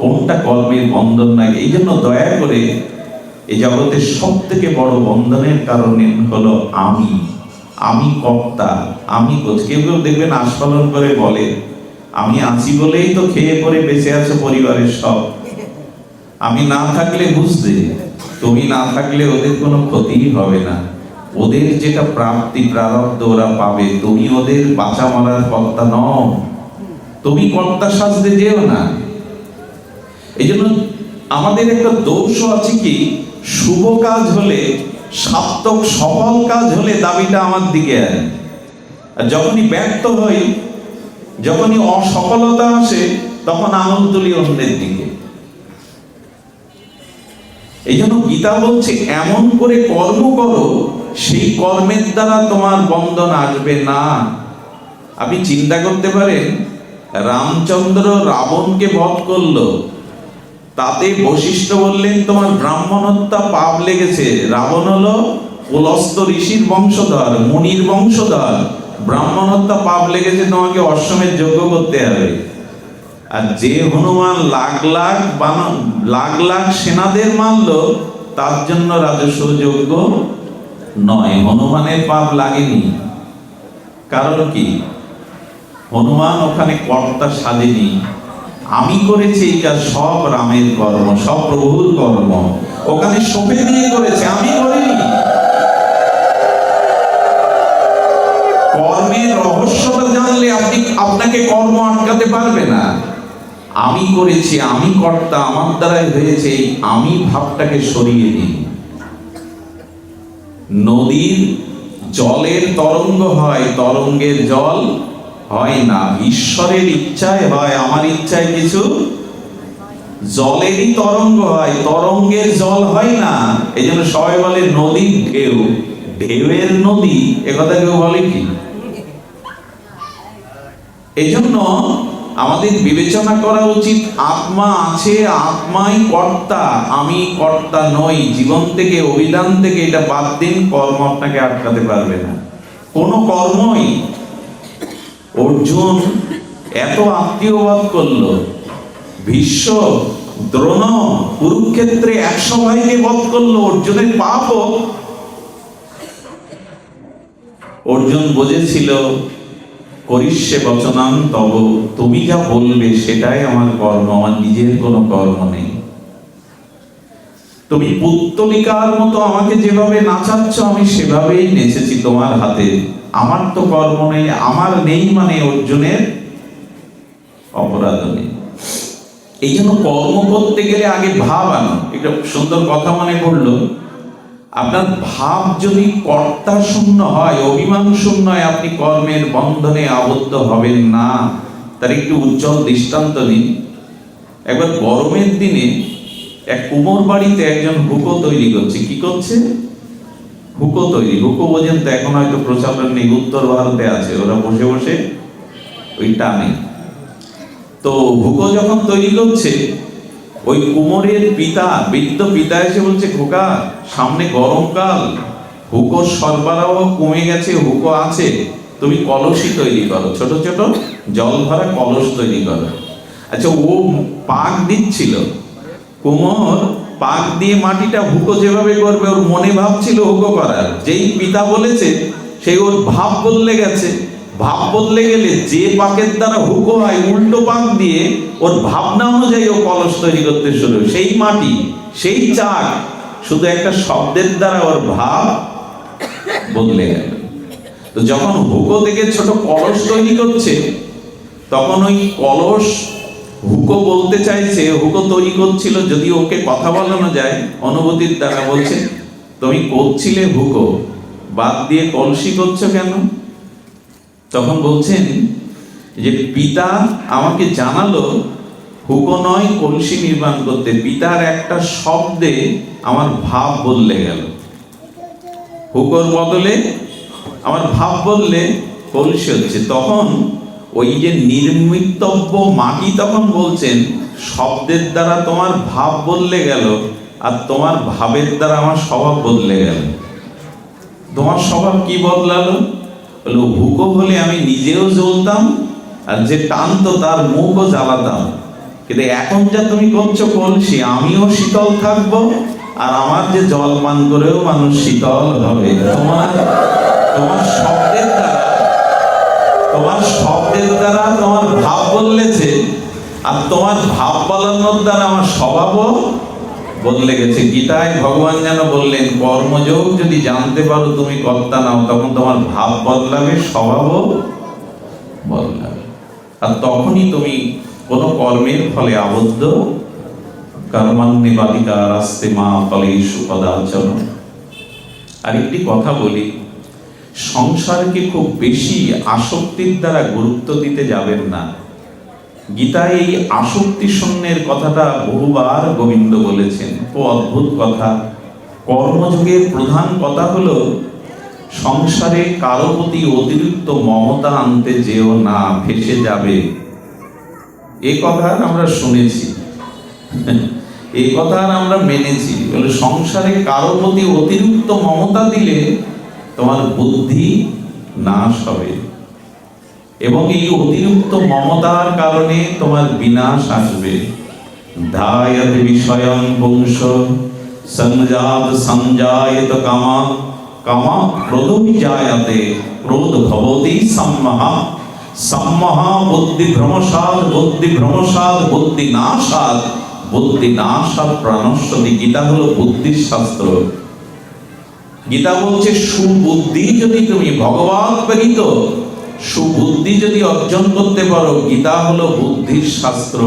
কোনটা কর্মের বন্ধন নাই। এই জন্য দয়া করে এই জগতের সব থেকে বড় বন্ধনের কারণ হলো আমি কর্তা, আমি। কেউ কেউ দেখবেন আস্ফালন করে বলে আমি আছি বলেই তো খেয়ে পরে বেঁচে আছে পরিবারের সব, আমি না থাকলে বুঝতে, তুমি না থাকলে ওদের কোনো ক্ষতিই হবে না, ওদের যেটা প্রাপ্তি প্রারব্ধ ওরা পাবে, তুমি ওদের বাঁচা মারার কর্তা নও, তুমি কর্তা সাজতে যেও না। এই জন্য আমাদের একটা দোষ আছে কি, শুভ কাজ হলে, সার্থক সফল কাজ হলে দাবিটা আমার দিকে আয়, আর যখনই ব্যর্থ হই, যখনই অসফলতা আসে, তখন আঙুল তুলি অন্যের দিকে। এই জন্য গীতা বলছে এমন করে কর্ম করো, সেই কর্মের দ্বারা তোমার বন্ধন আসবে না। আপনি চিন্তা করতে পারেন, রামচন্দ্র রাবণকে বধ করলো, তাতে বশিষ্ঠ বললেন তোমার ব্রাহ্মণ হত্যা পাপ লেগেছে। রাবণ হলো পুলস্ত ঋষির বংশধর, মুনির বংশধর, ব্রাহ্মণ হত্যা পাপ লেগেছে, তোমাকে অশ্বমেধ যজ্ঞ করতে হবে। আর যে হনুমান লাখ লাখ সেনাদের মারলো, তার জন্য রাজস্ব যজ্ঞ নয়, হনুমানের পাপ লাগেনি। কারণ কি, হনুমান ওখানে কর্তা সাজেনি, আমি করেছি এই কাজ, সব রামের কর্ম, সব প্রভুর কর্ম, ওখানে সঁপে দিয়ে করেছে, আমি করিনি। কর্মের রহস্যটা জানলে আপনাকে কর্ম আটকাতে পারবে না। আমি করেছি, আমি কর্তা, আমার দ্বারাই হয়েছে, আমি ভাবটাকে সরিয়ে দিই। নদীর জলের তরঙ্গ হয়, তরঙ্গের জল হয় না, ঈশ্বরের ইচ্ছায় হয়, আমার ইচ্ছায় কিছু। জলেরই তরঙ্গ হয়, তরঙ্গের জল হয় না। এই জন্য সবাই বলে নদীর ঢেউ, ঢেউয়ের নদী, একথা কেউ বলে কি? এই জন্য আমাদের বিবেচনা করা উচিত, আত্মা আছে, আত্মাই কর্তা, আমি কর্তা নই। জীবন থেকে, অভিধান থেকে এটা বাদ দিন, কর্ম আপনাকে আটকাতে পারবে না, কোনো কর্মই। অর্জুন এত আত্মীয়বাদ করলো, ভীষ্ম, দ্রোণ কুরুক্ষেত্রে 100 ভাইকে বধ করলো, অর্জুনের পাপ। অর্জুন বুঝেছিল করিষ্যে বচনাং তব, তুমি যা বলবে সেটাই আমার কর্ম, আমার নিজের কোনো কর্ম নেই। তুমি পুত্তলিকার মতো আমাকে যেভাবে নাচাচ্ছ, আমি সেভাবেই নেচেছি তোমার হাতে, আমার তো কর্ম নেই। আমার নেই মানে অর্জুনের অপরাধ নেই। এই জন্য কর্ম করতে গেলে আগে ভাব আনো। একটা সুন্দর কথা মনে পড়লো, আপনার ভাব যদি কর্তা শূন্য হয়, অভিমান শূন্য হয়, আপনি কর্মের বন্ধনে আবদ্ধ হবেন না। তার একটু উজ্জ্বল দৃষ্টান্ত নিন। একবার গরমের দিনে এক কুমোর বাড়িতে একজন হুঁকো তৈরি করছে। কি করছে? হুকো তৈরি। হুকো বোঝেন তো, এখন হয়তো প্রচলন নেই, উত্তর ভারতে আছে, ওরা বসে বসে ওই টানে। তো হুকো যখন তৈরি করছে, ওই কুমোরের পিতা, বৃদ্ধ পিতা এসে বলছে, খোকা সামনে গরমকাল, হুকোর সরবরাহ কমে গেছে, হুকো আছে, তুমি কলসি তৈরি করো, ছোট ছোট জল ভরা কলস তৈরি করো। আচ্ছা, ও পাক দিচ্ছিল, কুমোর পাক দিয়ে মাটিটা হুকো যেভাবে করবে, ওর মনে ভাবছিল হুকো করার, যেই পিতা বলেছে সেই ওর ভাব বদলে গেছে। ভাব বদলে গেলে যে পাকের দ্বারা হুকো হয়, উল্টো পাক দিয়ে ওর ভাবনা অনুযায়ী ও কলস তৈরি করতে শুরু। সেই মাটি, সেই চাক, শুধু একটা শব্দের দ্বারা ওর ভাব বদলে গেল। তো যখন হুকো থেকে ছোট কলস তৈরি করছে, তখন ওই কলস হুকো বলতে চাইছে, হুকো তৈরি করছিল, যদি ওকে কথা বলানো যায় অনুভূতির দ্বারা, বলছে তুমি করছিলে হুকো, বাদ দিয়ে কলসি করছো কেন? তখন বলছেন যে পিতা আমাকে জানালো হুকো নয় কলসি নির্মাণ করতে, পিতার একটা শব্দে আমার ভাব বদলে গেল, হুকোর বদলে আমার ভাব বললে কলসি হচ্ছে। তখন ওই যে নির্মিতব্য মাটি তখন বলছেন, শব্দের দ্বারা তোমার ভাব বদলে গেল, আর তোমার ভাবের দ্বারা আমার স্বভাব বদলে গেল। তোমার স্বভাব কি বদলালো? বললো হুকো হলে আমি নিজেও জ্বলতাম, আর যে টানতো তার মুখও জ্বালাতাম, কিন্তু এখন যা তুমি করছো কলসি, আমিও শীতল থাকবো, আর আমার যে জল পান করেও মানুষ শীতল হবে। তোমার তোমার শব্দের দ্বারা, তোমার শব্দের দ্বারা তোমার ভাব বদলেছে, আর তোমার ভাব বদলানোর দ্বারা আমার স্বভাবও বদলে গেছে। গীতায় ভগবান যেন বললেন, কর্মযোগ যদি জানতে পারো তুমি কর্তা নাও, তখন তোমার ভাব বদলাবে, স্বভাবও বদলাবে, আর তখনই তুমি কোনো কর্মের ফলে আবদ্ধ। কর্মান্নে বালিকা রাস্তে মা ফলেষু কদাচন। আরেকটি কথা বলি, সংসারকে খুব বেশি আসক্তির দ্বারা গুরুত্ব দিতে যাবেন না। গীতায় এই আসক্তি শূন্যের কথাটা বহুবার গোবিন্দ বলেছেন, তো অদ্ভুত কথা। কর্মযোগের প্রধান কথা হলো সংসারে কারো প্রতি অতিরিক্ত মমতা আনতে যেও না, ফেসে যাবে। এই কথা আমরা শুনেছি, এই কথা আমরা মেনেছি। বলে সংসারে কারো প্রতি অতিরিক্ত মমতা দিলে তোমার বুদ্ধি নাশ হবে, এবং এই অতিরিক্ত মমতার কারণে তোমার বিনাশ আসবে। ধায়তে বিষয়ং পুংস সংজাত সংজায়ত কামা, কামা ক্রোধবিজায়তে, ক্রোধ ভবতি সম্মোহা, সম্মোহা বুদ্ধি ভ্রমসাদ, বুদ্ধি ভ্রমসাদ বুদ্ধি নাশাদ, বুদ্ধি নাশাদ প্রাণস্যতি। গীতা হলো বুদ্ধির শাস্ত্র। গীতা বলছে সুবুদ্ধি যদি তুমি, ভগবান প্রেরিত সুবুদ্ধি যদি অর্জন করতে পারো, গীতা হলো বুদ্ধির শাস্ত্র।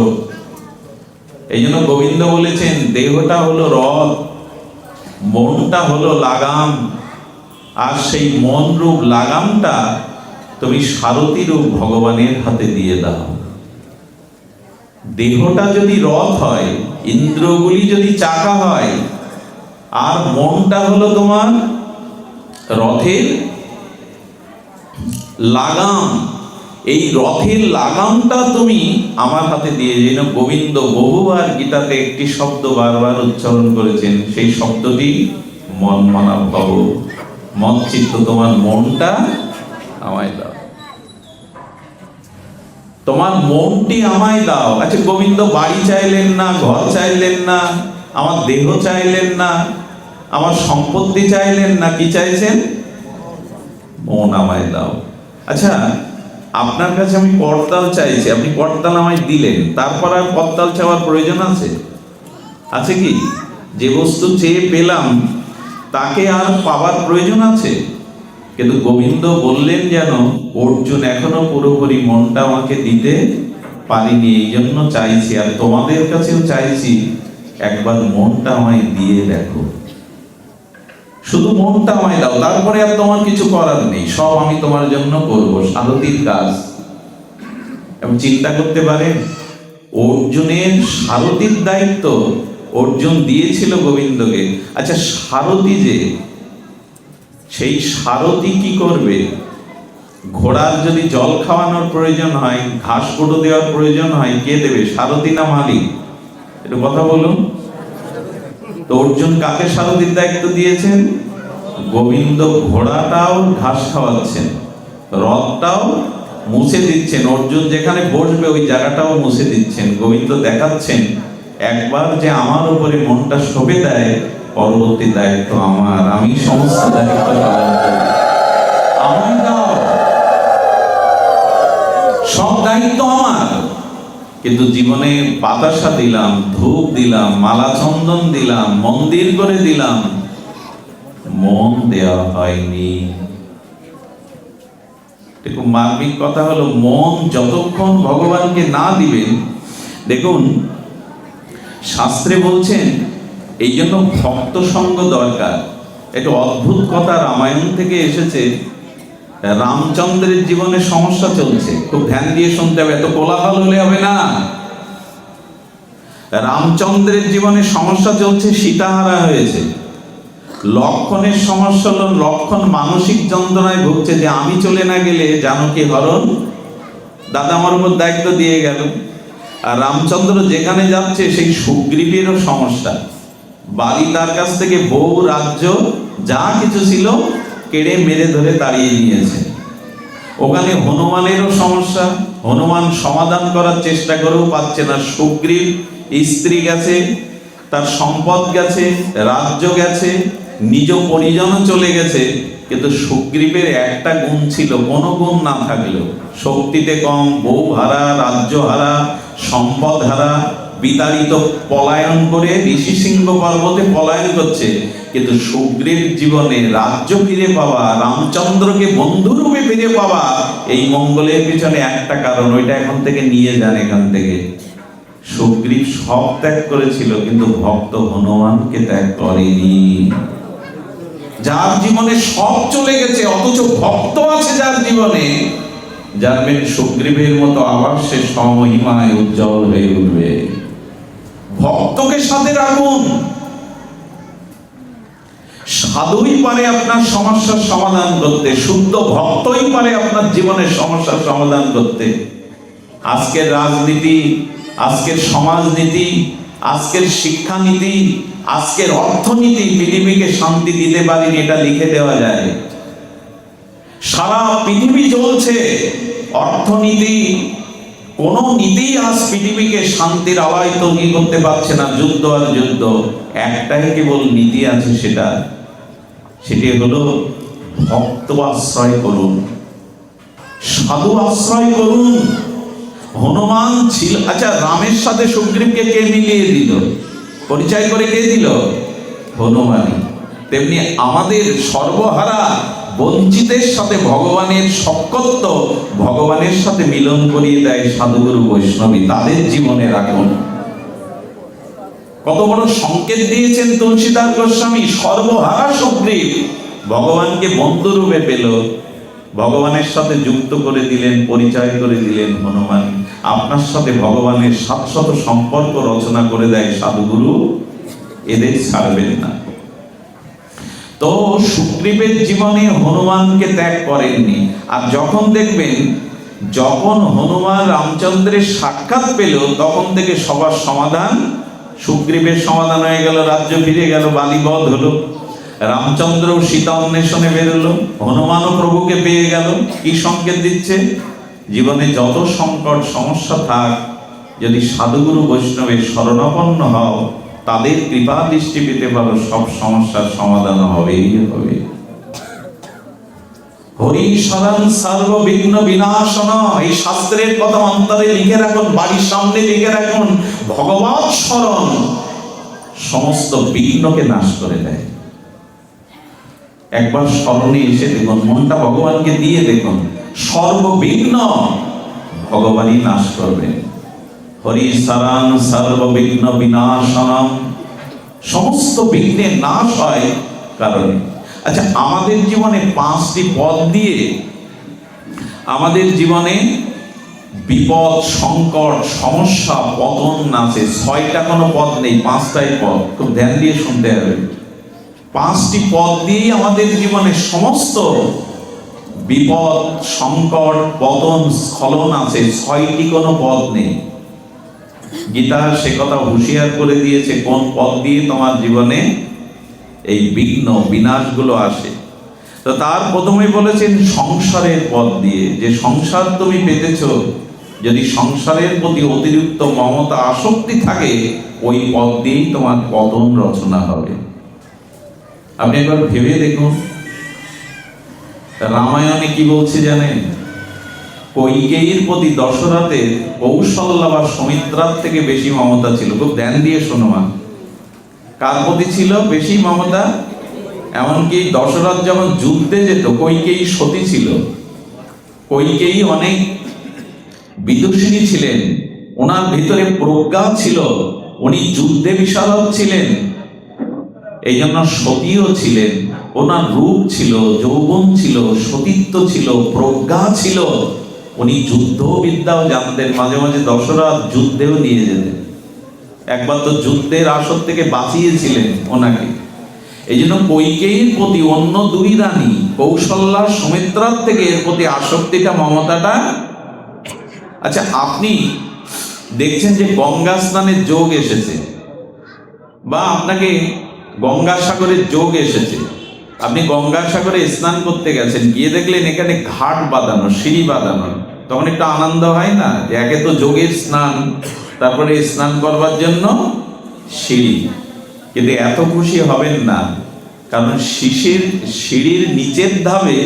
এই জন্য গোবিন্দ বলেছেন, দেহটা হলো রথ, মনটা হলো লাগাম, আর সেই মন রূপ লাগামটা তুমি সারথি রূপ ভগবানের হাতে দিয়ে দাও। দেহটা যদি রথ হয়, ইন্দ্রগুলি যদি চাকা হয়, আর মনটা হলো তোমার রথের লাগাম, এই রথের লাগামটা তুমি আমার হাতে দিয়ে। যেন গোবিন্দ বহুবার গীতাতে একটি শব্দ বারবার উচ্চারণ করেছেন, সেই শব্দটি মন মানা ভব। মন চিত্ত, তোমার মনটা আমায় দাও, তোমার মনটি আমায় দাও। আচ্ছা, গোবিন্দ বাড়ি চাইলেন না, ঘর চাইলেন না, আমার দেহ চাইলেন না, আমার সম্পত্তি চাইলেন না, কি চাইছেন? মন আমায় দাও। আচ্ছা, আপনার কাছে আমি করতাল চাইছি, আপনি করতাল আমায় দিলেন, তারপর আর করতাল চাওয়ার প্রয়োজন আছে? আছে কি? যে বস্তু চেয়ে পেলাম তাকে আর পাওয়ার প্রয়োজন আছে? কিন্তু গোবিন্দ বললেন যেন অর্জুন এখনো পুরোপুরি মনটা আমাকে দিতে পারিনি, এই জন্য চাইছি, আর তোমাদের কাছেও চাইছি, একবার মনটা আমায় দিয়ে দেখো, শুধু মনটা আমায় দাও, তারপরে আর তোমার কিছু করার নেই, সব আমি তোমার জন্য করবো, সারথীর কাজ। এবং চিন্তা করতে পারেন, অর্জুনের সারথীর দায়িত্ব অর্জুন দিয়েছিল গোবিন্দকে। আচ্ছা, সারথী যে সেই সারথি কি করবে? ঘোড়ার যদি জল খাওয়ানোর প্রয়োজন হয়, ঘাস কুটো দেওয়ার প্রয়োজন হয়, কে দেবে? সারথি না মালিক? একটু কথা বলুন তো। অর্জুন কাকে সারথির দায়িত্ব দিয়েছেন? গোবিন্দ ঘোড়াটাও ঘাস খাওয়াচ্ছেন, রথটাও মুছে দিচ্ছেন, অর্জুন যেখানে বসবে ওই জায়গাটাও মুছে দিচ্ছেন। গোবিন্দ দেখাচ্ছেন একবার যে আমার উপরে মনটা শোভে দেয়, পরবর্তী দায়িত্ব আমার, আমি সমস্ত দায়িত্ব পালন করব, আমার দাও, সব দায়িত্ব আমার। কিন্তু জীবনে বাতাসা দিলাম, ধূপ দিলাম, মালা চন্দন দিলাম, মন্দির করে দিলাম, মন দেওয়া হয়নি। মার্মিক কথা হলো, মন যতক্ষণ ভগবানকে না দিবেন, দেখুন শাস্ত্রে বলছেন এই জন্য ভক্ত সঙ্গ দরকার। একটা অদ্ভুত কথা রামায়ণ থেকে এসেছে। রামচন্দ্রের জীবনে সমস্যা চলছে, খুব ধ্যান দিয়ে শুনতে হবে, এত কোলাহল হলে হবে না। রামচন্দ্রের জীবনে সমস্যা চলছে, সীতাহারা হয়েছে। লক্ষণের সমস্যা হলো, লক্ষণ মানসিক যন্ত্রণায় ভুগছে যে আমি চলে না গেলে জানকী হরণ দাদা আমার উপর দায়িত্ব দিয়ে গেল। আর রামচন্দ্র যেখানে যাচ্ছে সেই সুগ্রীবেরও সমস্যা, বালি তার কাছ থেকে বউ, রাজ্য যা কিছু ছিল কেড়ে মেরে ধরে তাড়িয়ে নিয়েছে। ওখানে হনুমানেরও সমস্যা, হনুমান সমাধান করার চেষ্টা করেও পাচ্ছে না। সুগ্রীব স্ত্রী গেছে, তার সম্পদ গেছে, রাজ্য গেছে, নিজ পরিজনও চলে গেছে, কিন্তু সুগ্রীবের একটা গুণ ছিল, কোনো গুণ না থাকলেও শক্তিতে কম, বউ হারা, রাজ্য হারা, সম্পদ হারা, বিতাড়িত, পলায়ন করে ঋষিশৃঙ্গ পর্বতে পলায়ন করছে। কিন্তু সুগ্রীব জীবনে রাজ্য ফিরে পাওয়া, রামচন্দ্রকে বন্ধুরূপে ফিরে পাওয়া, এই মঙ্গলের পিছনে একটা কারণ, ওইটা এখন থেকে নিয়ে যান এখান থেকে। সুগ্রীব সব ত্যাগ করেছিল, কিন্তু ভক্ত হনুমানকে ত্যাগ করেনি। যার জীবনে সব চলে গেছে অথচ ভক্ত আছে যার জীবনে, জানবেন সুগ্রীবের মতো আবার সে সমহিমায় উজ্জ্বল হয়ে উঠবে। ভক্তকে সাথে রাখুন। সাধুই পারে আপনার সমস্যার সমাধান করতে, শুদ্ধ ভক্তই পারে আপনার জীবনের সমস্যার সমাধান করতে। আজকের রাজনীতি, আজকের সমাজনীতি, আজকের শিক্ষানীতি, আজকের অর্থনীতি পৃথিবীকে শান্তি দিতে পারেনি, এটা লিখে দেওয়া যায়। সারা পৃথিবী চলছে, অর্থনীতি, কোন নীতি আজ পৃথিবীকে শান্তির আওয়াজ তৈরি করতে পারছে না। যুদ্ধ আর যুদ্ধ, একটাই কেবল নীতি আছে, সেটি হলো ভক্ত আশ্রয় করুন, সাধু আশ্রয় করুন। হনুমান ছিল, আচ্ছা রামের সাথে সুগ্রীবকে কে মিলিয়ে দিল, পরিচয় করে কে দিল? হনুমানই। তেমনি আমাদের সর্বহারা বঞ্চিতের সাথে ভগবানের সখ্যত্ব, ভগবানের সাথে মিলন করিয়ে দেয় সাধুগুরু বৈষ্ণবী। তাদের জীবনে রাখুন। কত বড় সংকেত দিয়েছেন তুলসীদাস গোস্বামী। সর্বহারা সুগ্রীব ভগবানকে বন্ধুরূপে পেল, ভগবানের সাথে যুক্ত করে দিলেন, পরিচয় করে দিলেন হনুমান। আপনার সাথে ভগবানের 700 সম্পর্ক রচনা করে দেয় সাধুগুরু, এদের ছাড়বেন না। তো সুগ্রীবের জীবনে হনুমানকে ত্যাগ করেননি। আর যখন দেখবেন, যখন হনুমান রামচন্দ্রের সাক্ষাৎ পেল, তখন থেকে সবার সমাধান, সুগ্রীবের সমাধান হয়ে গেল, রাজ্য ফিরে গেল, বালিবধ হলো, রামচন্দ্র সীতা অন্বেষণে বেরোলো, হনুমানও প্রভুকে পেয়ে গেল। কি সংকেত দিচ্ছে? জীবনে যত সংকট সমস্যা থাক, যদি সাধুগুরু বৈষ্ণবের শরণাপন্ন হও, তাদের কৃপা দৃষ্টি পেতে পারো, সব সমস্যার সমাধান হবেই হবে। হরি শরণ সর্ববিঘ্ন বিনাশন, এই শাস্ত্রের কথা অন্তরে লিখে রাখুন, বাড়ির সামনে লিখে রাখুন। ভগবৎ শরণ সমস্ত বিঘ্নকে নাশ করে দেয়। একবার স্মরণে এসে দেখুন, মনটা ভগবানকে দিয়ে দেখুন, সর্ববিঘ্ন ভগবানই নাশ করবেন। হরি শরণ সর্ববিঘ্ন বিনাশনম, সমস্ত বিঘ্নের নাশ হয় কারণে। আচ্ছা, আমাদের জীবনে 5টি পদ দিয়ে আমাদের জীবনে বিপদ, সংকট, সমস্যা, পতন আছে। 6টা কোনো পদ নেই, 5টাই পদ। খুব ধ্যান দিয়ে শুনতে হবে। 5টি পদ দিয়েই আমাদের জীবনের সমস্ত বিপদ, সংকট, পতন, স্খলন আছে। 6টি কোনো পদ নেই। গীতা সে কথা হুঁশিয়ার করে দিয়েছে কোন পদ দিয়ে তোমার জীবনে এই বিঘ্ন বিনাশগুলো আসে। তো তার প্রথমে বলেছেন সংসারের পদ দিয়ে, যে সংসার তুমি পেতেছ, যদি সংসারের প্রতি অতিরিক্ত মমতা আসক্তি থাকে, ওই পদ দিয়েই তোমার পতন রচনা হবে। আপনি একবার ভেবে দেখুন, রামায়ণে কি বলছে জানেন? কৈকেয়ীর প্রতি দশরথের কৌশল্যা বা সুমিত্রার থেকে বেশি মমতা ছিল। খুব ধ্যান দিয়ে শোনো মা, কার প্রতি ছিল বেশি মমতা? এমনকি দশরথ যখন যুদ্ধে যেত, কৈকেয়ী সতী ছিল। কৈকেয়ী অনেক বিদুষিনী ছিলেন, ওনার ভিতরে প্রজ্ঞা ছিল, উনি যুদ্ধে বিশারদ ছিলেন, এই জন্য সতীও ছিলেন। ওনার রূপ ছিল, যৌবন ছিল, সতীত্ব ছিল, প্রজ্ঞা ছিল। উনি যুদ্ধ বিদ্যাও জানতেন। মাঝে মাঝে দশরথ যুদ্ধেও নিয়ে যেতেন। একবার তো যুদ্ধের আসর থেকে বাঁচিয়েছিলেন ওনাকে। এই জন্য কৈকেয়ীর প্রতি অন্য 2 রানী কৌশল্যা, সুমিত্রার থেকে এর প্রতি আসক্তিটা, মমতাটা। আচ্ছা, আপনি দেখছেন যে গঙ্গা স্নানের যোগ এসেছে, বা আপনাকে গঙ্গাসাগরের যোগ এসেছে। আপনি গঙ্গাসাগরে স্নান করতে গেছেন, গিয়ে দেখলেন এখানে ঘাট বাঁধানো, সিঁড়ি বাঁধানো, তখন একটু আনন্দ হয় না? যে একে তো যোগের স্নান, তারপরে স্নান করবার জন্য সিঁড়ি। কিন্তু এত খুশি হবেন না, কারণ সিঁড়ির নিচের ধাপে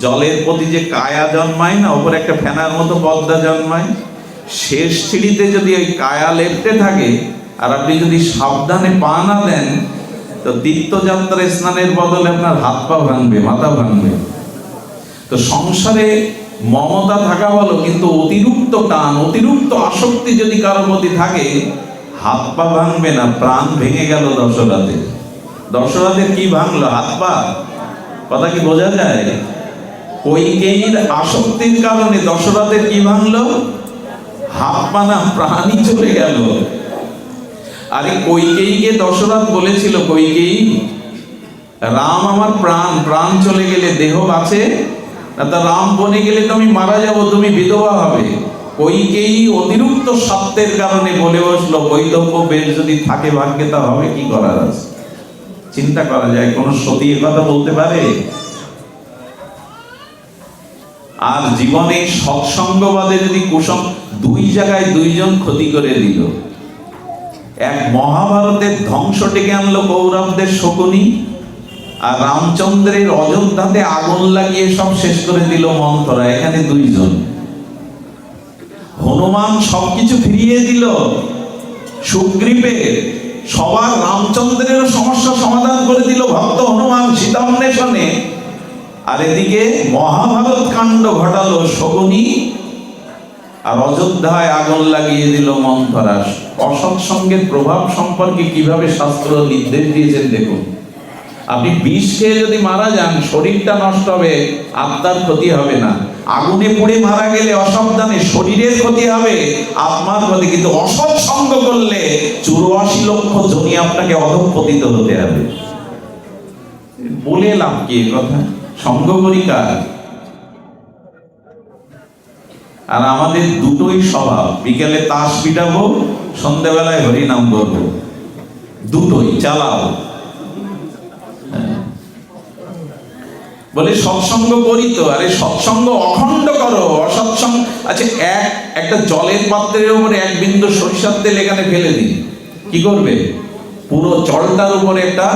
জলের প্রতি যে কায়া জন্মায় না, ওপরে একটা ফেনার মতো পদ্মা জন্মায়, শেষ সিঁড়িতে যদি ওই কায়া লেপটে থাকে, আর আপনি যদি সাবধানে পা না দেন, তো তীর্থযাত্রা স্নানের বদলে আপনার হাত পা ভাঙবে, মাথা ভাঙবে। তো সংসারে মমতা থাকা ভালো, কিন্তু অতিরিক্ত টান, অতিরিক্ত আসক্তি যদি কারোর প্রতি থাকে, হাত পা ভাঙবে না, প্রাণ ভেঙে গেল দশরথের। দশরথের কি ভাঙলো? হাত পা। কথা কি বোঝা যায়? কৈকেয়ীর আসক্তির কারণে দশরথের কি ভাঙলো? হাত পা না, প্রাণই চলে গেল। আরে কৈকেয়ীকে দশরথ বলেছিল, কৈকেয়ী, রাম আমার প্রাণ, প্রাণ চলে গেলে দেহ বাঁচে না, তা রাম বনে গেলে তো আমি মারা যাব, তুমি বিধবা হবে। কৈকেয়ী অতিরিক্ত সত্যের কারণে বলে বসলো, বৈধব্য বেশ যদি থাকে ভাগ্যে, তা হবে, কি করার আছে? চিন্তা করা যায়, কোন সতী কথা বলতে পারে? আর জীবনে সৎসঙ্গবাদে যদি কুসঙ্গ, 2 জায়গায় 2 জন ক্ষতি করে দিল। এক মহাভারতের ধ্বংস ডেকে আনলো কৌরবদের শকুনি, আর রামচন্দ্রের অযোধ্যাতে আগুন লাগিয়ে সব শেষ করে দিল মন্থরা। এখানে 2 জন। হনুমান সবকিছু ফিরিয়ে দিল সুগ্রীবের, সবার রামচন্দ্রের সমস্যা সমাধান করে দিল ভক্ত হনুমান সীতান্বেষণে। আর এদিকে মহাভারত কাণ্ড ঘটালো শকুনি, আর অযোধ্যায় আগুন লাগিয়ে দিল মন্থরা। অসৎসঙ্গের প্রভাব সম্পর্কে কিভাবে শাস্ত্র নির্দেশ দিয়েছেন দেখুন। আপনি বিষ খেয়ে যদি মারা যান, শরীরটা নষ্ট হবে, আত্মার ক্ষতি হবে না। আগুনে পুড়ে মারা গেলে অসাবধানে শরীরের ক্ষতি হবে, আত্মার ক্ষতি। কিন্তু অসৎসঙ্গ করলে 84 লক্ষ জনি আপনাকে অধঃপতিত হতে হবে। বলে লাভ কি কথা? সঙ্গ করি কার? আর আমাদের দুটোই স্বভাব, বিকেলে তাস পিটাবো, সন্ধ্যাবেলায় হরিনাম করবো, দুটোই চালাও। বলে সৎসঙ্গ করি তো, আরে সৎসঙ্গ অখণ্ড করো, অসৎসঙ্গ। আচ্ছা, একটা জলের পাত্রের উপরে 1 বিন্দু সরিষার তেল এখানে ফেলে দিন, কি করবে? পুরো জলটার উপরে একটা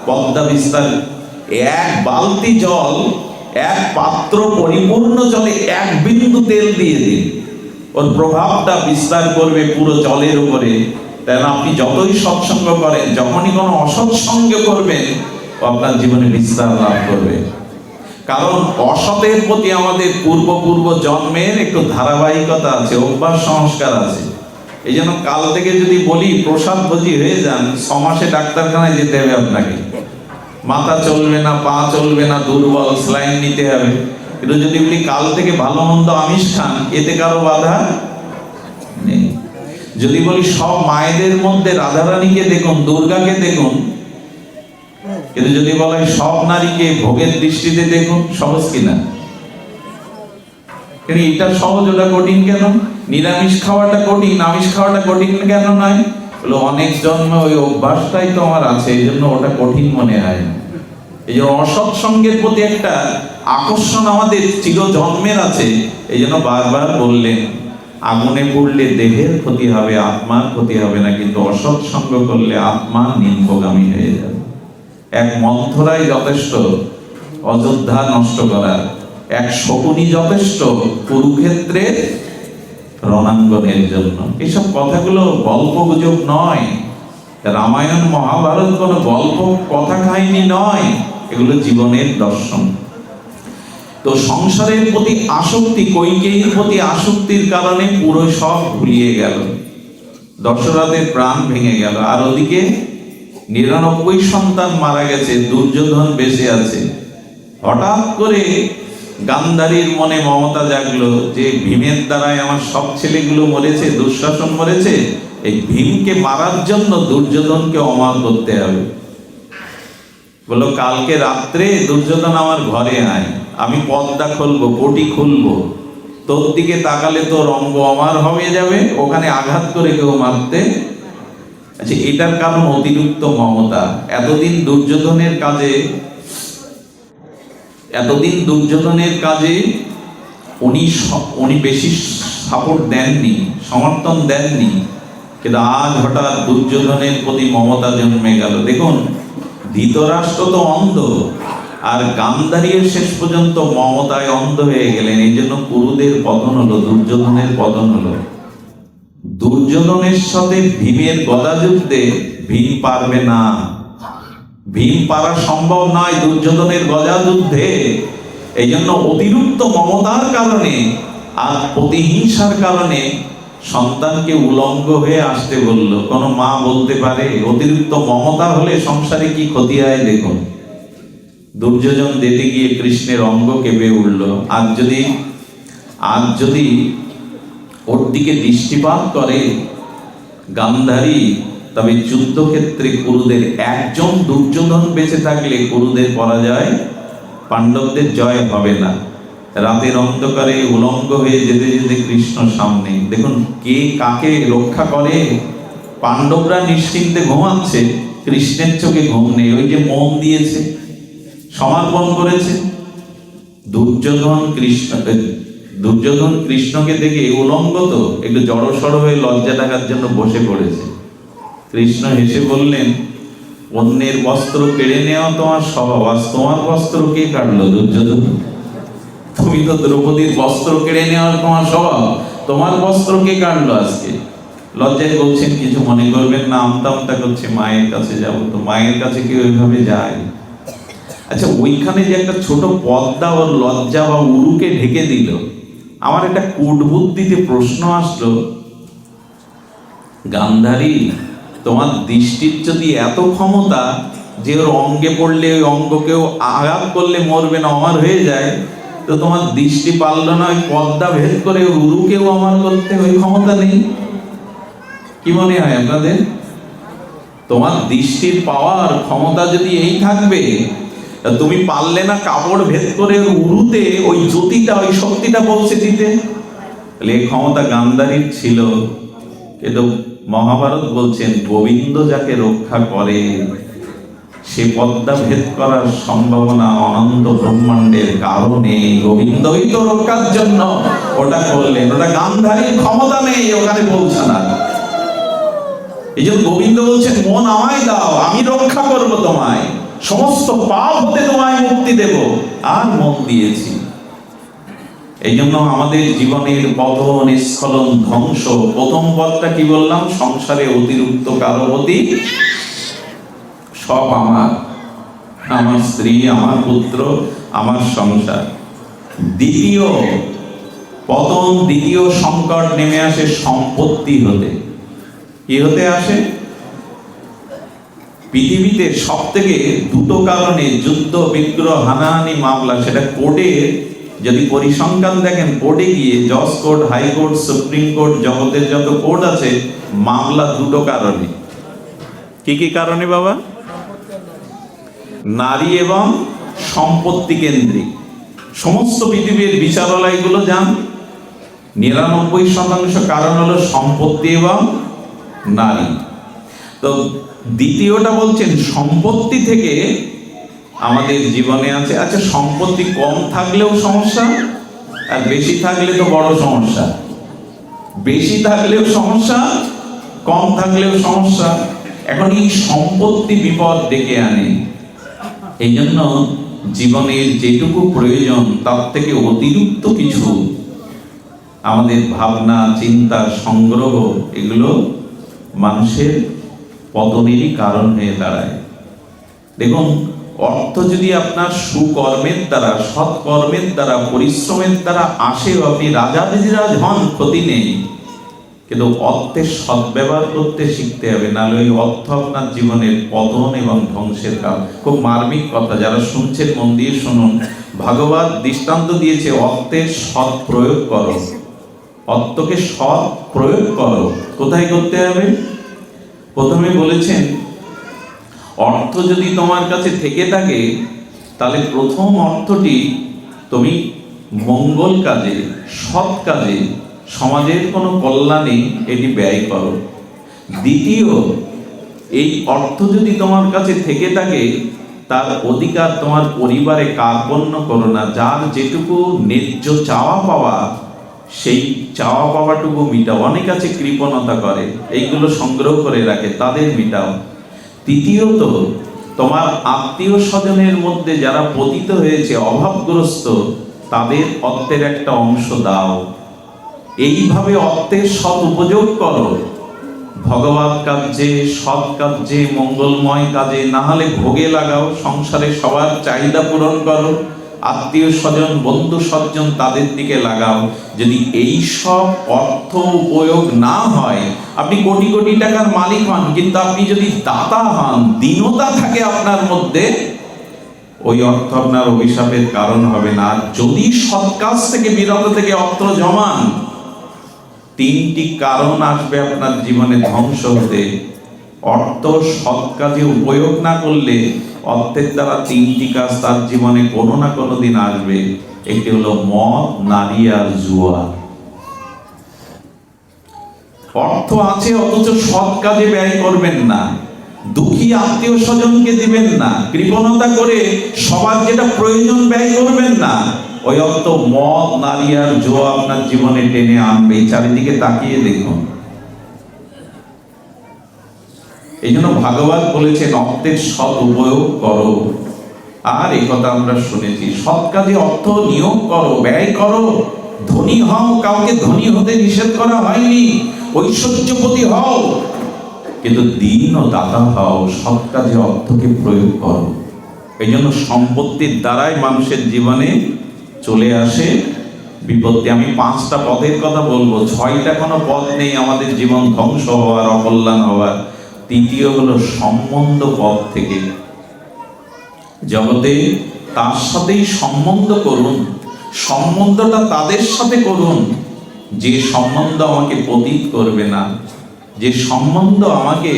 পদ্মা বিস্তার। 1 বালতি জল, 1 পাত্র পরিপূর্ণ জলে 1 বিন্দু তেল দিয়ে দিন, ওর প্রভাবটা বিস্তার করবে পুরো জলের উপরে। তাই আপনি যতই সৎসঙ্গ করেন, যখনই কোনো অসৎসঙ্গ করবেন, আপনার জীবনে বিস্তার লাভ করবে। কারণ অসতের প্রতি আমাদের পূর্ব জন্মের একটু ধারাবাহিকতা আছে, অভ্যাস সংস্কার আছে। এই জন্য কাল থেকে যদি বলি প্রসাদ ভোজি হয়ে যান, 6 মাসে ডাক্তারখানায় যেতে হবে আপনাকে। মাথা চলবে না, পা চলবে না, দুর্বল, স্লাইন নিতে হবে। কিন্তু যদি বলি কাল থেকে ভালো মন্দ আমিষ খান, এতে কারো বাধা নেই। যদি বলি সব মায়েদের মধ্যে রাধারানীকে দেখুন, দুর্গাকে দেখুন, কিন্তু যদি বলা হয় সব নারীকে ভোগের দৃষ্টিতে দেখুন, সহজ কিনা? কিন্তু এটা সহজ, ওটা কঠিন কেন? নিরামিষ খাওয়াটা কঠিন, আমিষ খাওয়াটা কঠিন কেন নয়? বলে অনেক জন্মে ওই অভ্যাসটাই তো আমার আছে, এই জন্য ওটা কঠিন মনে হয় না। এই যে অসৎসঙ্গের প্রতি একটা আকর্ষণ আমাদের চির জন্মের আছে, এই জন্য বারবার বললেন আগুনে পড়লে দেহের ক্ষতি হবে, আত্মার ক্ষতি হবে না, কিন্তু অসৎ সঙ্গ করলে আত্মা নিম্নগামী হয়ে যাবে। এক মন্থরাই যথেষ্ট অযোধ্যা নষ্ট করার, এক শকুনি যথেষ্ট কুরুক্ষেত্রে রণাঙ্গনের জন্য। এইসব কথাগুলো গল্প গুজব নয়, রামায়ণ মহাভারত কোনো গল্প কথা কাহিনী নয়, এগুলো জীবনের দর্শন। তো সংসারের প্রতি আসক্তি, কৈকেয়ীর প্রতি আসক্তির কারণে পুরো সব ভুলিয়ে গেল, দশরথের প্রাণ ভেঙে গেল। আর ওদিকে 99 সন্তান মারা গেছে, দুর্যোধন বেঁচে আছে। হঠাৎ করে গান্ধারীর মনে মমতা জাগলো যে ভীমের দ্বারাই আমার সব ছেলেগুলো মরেছে, দুঃশাসন মরেছে, এই ভীমকে মারার জন্য দুর্যোধনকে অমর করতে হবে। বললো কালকে রাত্রে দুর্যোধন আমার ঘরে আয়, আমি পর্দা খুলবো, পটি খুলবো, তোর দিকে তাকালে তোর অঙ্গ অমর হয়ে যাবে, ওখানে আঘাত করে কেউ মারতে। আচ্ছা, এটার কারণ অতিরিক্ত মমতা। এতদিন দুর্যোধনের কাজে উনি বেশি সাপোর্ট দেননি, সমর্থন দেননি, কিন্তু আজ হঠাৎ দুর্যোধনের প্রতি মমতা জন্মে গেল। দেখুন, ধৃতরাষ্ট্র তো অন্ধ, আর গান্ধারীর শেষ পর্যন্ত মমতায় অন্ধ হয়ে গেলেন। এই জন্য কুরুদের পতন হলো, দুর্যোধনের পতন হলো। দুর্যোধনের সাথে ভীমের গদা যুদ্ধে ভীম পারবে না, ভীম পারা সম্ভব নয় দুর্যোধনের গদা যুদ্ধে। এই জন্য অতিরিক্ত মমতার কারণে আর প্রতিহিংসার কারণে সন্তানকে উলঙ্গ হয়ে আসতে বলল। কোন মা বলতে পারে? অতিরিক্ত মমতা হলে সংসারে কি ক্ষতি হয় দেখুন। দুর্যোধন দিতে গিয়ে কৃষ্ণের অঙ্গ কেঁপে উঠল। আজ যদি ওর দিকে দৃষ্টিপাত করে গান্ধারী, তবে যুদ্ধক্ষেত্রে কুরুদের একজন দুর্যোধন বেঁচে থাকলে কুরুদের পরাজয়, পাণ্ডবদের জয় হবে না। রাতের অন্ধকারে উলঙ্গ হয়ে যেতে যেতে কৃষ্ণ সামনে, দেখুন কে কাকে রক্ষা করে। পাণ্ডবরা নিশ্চিন্তে ঘুমাচ্ছে, কৃষ্ণের চোখে ঘুম নেই। ওই যে মন দিয়েছে, সমর্পণ করেছে। দুর্যোধন কৃষ্ণকে দেখে উলঙ্গ তো একটু জড়সড় হয়ে লজ্জা ঢাকার জন্য বসে পড়েছে। কৃষ্ণ হেসে বললেন, অন্যের বস্ত্র কেড়ে নেওয়া তোমার স্বভাব, আজ তোমার বস্ত্র কে কাটলো দুর্যোধন? তুমি তো দ্রৌপদীর বস্ত্র কেড়ে নেওয়ার তোমার স্বভাব, তোমার বস্ত্র কে কাটলো আজকে? লজ্জায় বলছেন, কিছু মনে করবেন না, আমতা আমতা করছে, মায়ের কাছে যাবো। তো মায়ের কাছে কেউ ওইভাবে যায়? আচ্ছা, ওইখানে যে একটা ছোট পর্দা ওর লজ্জা বা উরুকে ঢেকে দিল, আমার একটা কূটবুদ্ধিতে প্রশ্ন আসলো, গান্ধারী তোমার দৃষ্টির যদি এত ক্ষমতা যে ওর অঙ্গে পড়লে ওই অঙ্গকেও আঘাত করলে মরবে না, অমর হয়ে যায়, তো তোমার দৃষ্টি পারল না ওই পর্দা ভেদ করে উরুকেও অমর করতে? ওই ক্ষমতা নেই? কি মনে হয় আপনাদের? তোমার দৃষ্টির পাওয়ার ক্ষমতা যদি এই থাকবে, তুমি পারলে না কাপড় ভেদ করে উরুতে ওই জ্যোতিটা, ওই শক্তিটা পৌঁছে দিতে? এই ক্ষমতা গান্ধারীর ছিল। কিন্তু মহাভারত বলছেন, গোবিন্দ যাকে রক্ষা করে সে পদ্মা ভেদ করার সম্ভাবনা অনন্ত ব্রহ্মাণ্ডের কারণে গোবিন্দই তো রক্ষার জন্য ওটা করলেন। ওটা গান্ধারীর ক্ষমতা নেই ওখানে পৌঁছানোর। এই জন্য গোবিন্দ বলছেন, মন আমায় দাও, আমি রক্ষা করব তোমায়, সমস্ত পাপ হতে তোমায় মুক্তি দেব। আর মন দিয়েছি। এই জন্য আমাদের জীবনের পতন, স্খলন, ধ্বংস। প্রথম পদটা কি বললাম? সংসারে অতিরিক্ত কারো প্রতি সব আমার, আমার স্ত্রী, আমার পুত্র, আমার সংসার। দ্বিতীয় পতন, দ্বিতীয় সংকট নেমে আসে সম্পত্তি হতে। কি হতে আসে? পৃথিবীতে সব থেকে দুটো কারণে যুদ্ধ, বিগ্রহ, হানাহানি, মামলা, সেটা কোর্টে যদি পরিসংখ্যান দেখেন, কোর্টে গিয়ে জজ কোর্ট, হাইকোর্ট, সুপ্রিম কোর্ট, জগতের যত কোর্ট আছে, মামলা দুটো কারণে। কি কি কারণে বাবা? নারী এবং সম্পত্তি কেন্দ্রিক। সমস্ত পৃথিবীর বিচারালয়গুলো যান, 99% কারণ হলো সম্পত্তি এবং নারী। তো দ্বিতীয়টা বলছেন সম্পত্তি থেকে আমাদের জীবনে আছে। আচ্ছা, সম্পত্তি কম থাকলেও সমস্যা, আর বেশি থাকলে তো বড় সমস্যা। বেশি থাকলেও সমস্যা, কম থাকলেও সমস্যা। এখন এই সম্পত্তি বিপদ ডেকে আনে। এই জন্য জীবনের যেটুকু প্রয়োজন তার থেকে অতিরিক্ত কিছু আমাদের ভাবনা, চিন্তা, সংগ্রহ, এগুলো মানুষের পতনেরই কারণ হয়ে দাঁড়ায়। দেখুন, অর্থ যদি আপনার সুকর্মের দ্বারা, সৎকর্মের দ্বারা, পরিশ্রমের দ্বারা আসেও, আপনি রাজাধিরাজ হন, ক্ষতি নেই। কিন্তু অর্থের সদ্ব্যবহার করতে শিখতে হবে, নাহলে ওই অর্থ আপনার জীবনের পতন এবং ধ্বংসের কারণ। খুব মার্মিক কথা, যারা শুনছেন মন দিয়ে শুনুন। ভাগবত দৃষ্টান্ত দিয়েছে, অর্থের সৎ প্রয়োগ করো। অর্থকে সৎ প্রয়োগ করো। কোথায় করতে হবে? প্রথমে বলেছেন, অর্থ যদি তোমার কাছে থেকে থাকে, তাহলে প্রথম অর্থটি তুমি মঙ্গল কাজে, সৎ কাজে, সমাজের কোনো কল্যাণে এটি ব্যয় করো। দ্বিতীয়, এই অর্থ যদি তোমার কাছে থেকে থাকে, তার অধিকার তোমার পরিবারে কার্পণ্য করো না। যার যেটুকু ন্যায্য চাওয়া পাওয়া, সেই চাওয়া পাওয়াটুকু মিটাও। অনেক আছে কৃপণতা করে, এইগুলো সংগ্রহ করে রাখে, তাদের মিটাও। তৃতীয়ত, তোমার আত্মীয় স্বজনের মধ্যে যারা পতিত হয়েছে, অভাবগ্রস্ত, তাদের অর্থের একটা অংশ দাও। এইভাবে অর্থের সৎ উপযোগ করো, ভগবত কার্যে, সৎ কার্যে, মঙ্গলময় কাজে। না হলে ভোগে লাগাও, সংসারে সবার চাহিদা পূরণ করো, আত্মীয় স্বজন, বন্ধু সজ্জন, তাদের দিকে লাগাও। যদি এই সব অর্থ উপয়োগ না হয়, আপনি কোটি কোটি টাকার মালিক হন, কিন্তু আপনি যদি দাতা হন, দীনতা থাকে আপনার মধ্যে, ওই অর্থ আপনার অভিশাপের কারণ হবে না। আর যদি সৎ কাজ থেকে, বিরত থেকে অর্থ জমান, 3টি কারণ আসবে আপনার জীবনে ধ্বংস হতে। অর্থ সৎ কাজে উপয়োগ না করলে অর্থের দ্বারা 3টি কাজ তার জীবনে কোনো না কোনো দিন আসবে। একটি হলো মদ, নারী আর জুয়া। অর্থ আছে অথচ সৎ কাজে ব্যয় করবেন না, দুঃখী আত্মীয় স্বজনকে দিবেন না, কৃপণতা করে সবার যেটা প্রয়োজন ব্যয় করবেন না, ওই অর্থ মদ, নারী আর জুয়া আপনার জীবনে টেনে আনবে। চারিদিকে তাকিয়ে দেখুন। এই জন্য ভাগবত বলেছেন, অর্থের সৎ উপয়োগ করো। আর এই কথা আমরা শুনেছি, সৎ কাজে অর্থ নিয়োগ করো, ব্যয় করো। ধনী হও, কাউকে ধনী হতে নিষেধ করা হয়নি। ঐশ্বর্যপতি হও, কিন্তু দীন ও দাতা হও, সৎ কাজে অর্থকে প্রয়োগ করো। এই জন্য সম্পত্তির দ্বারাই মানুষের জীবনে চলে আসে বিপত্তি। আমি 5টা পথের কথা বলবো, 6টা কোনো পথ নেই আমাদের জীবন ধ্বংস হওয়ার, অকল্যাণ হওয়ার। তৃতীয় হলো সম্বন্ধ পথ থেকে। জগতে তার সাথেই সম্বন্ধ করুন, সম্বন্ধটা তাদের সাথে করুন যে সম্বন্ধ আমাকে পতিত করবে না, যে সম্বন্ধ আমাকে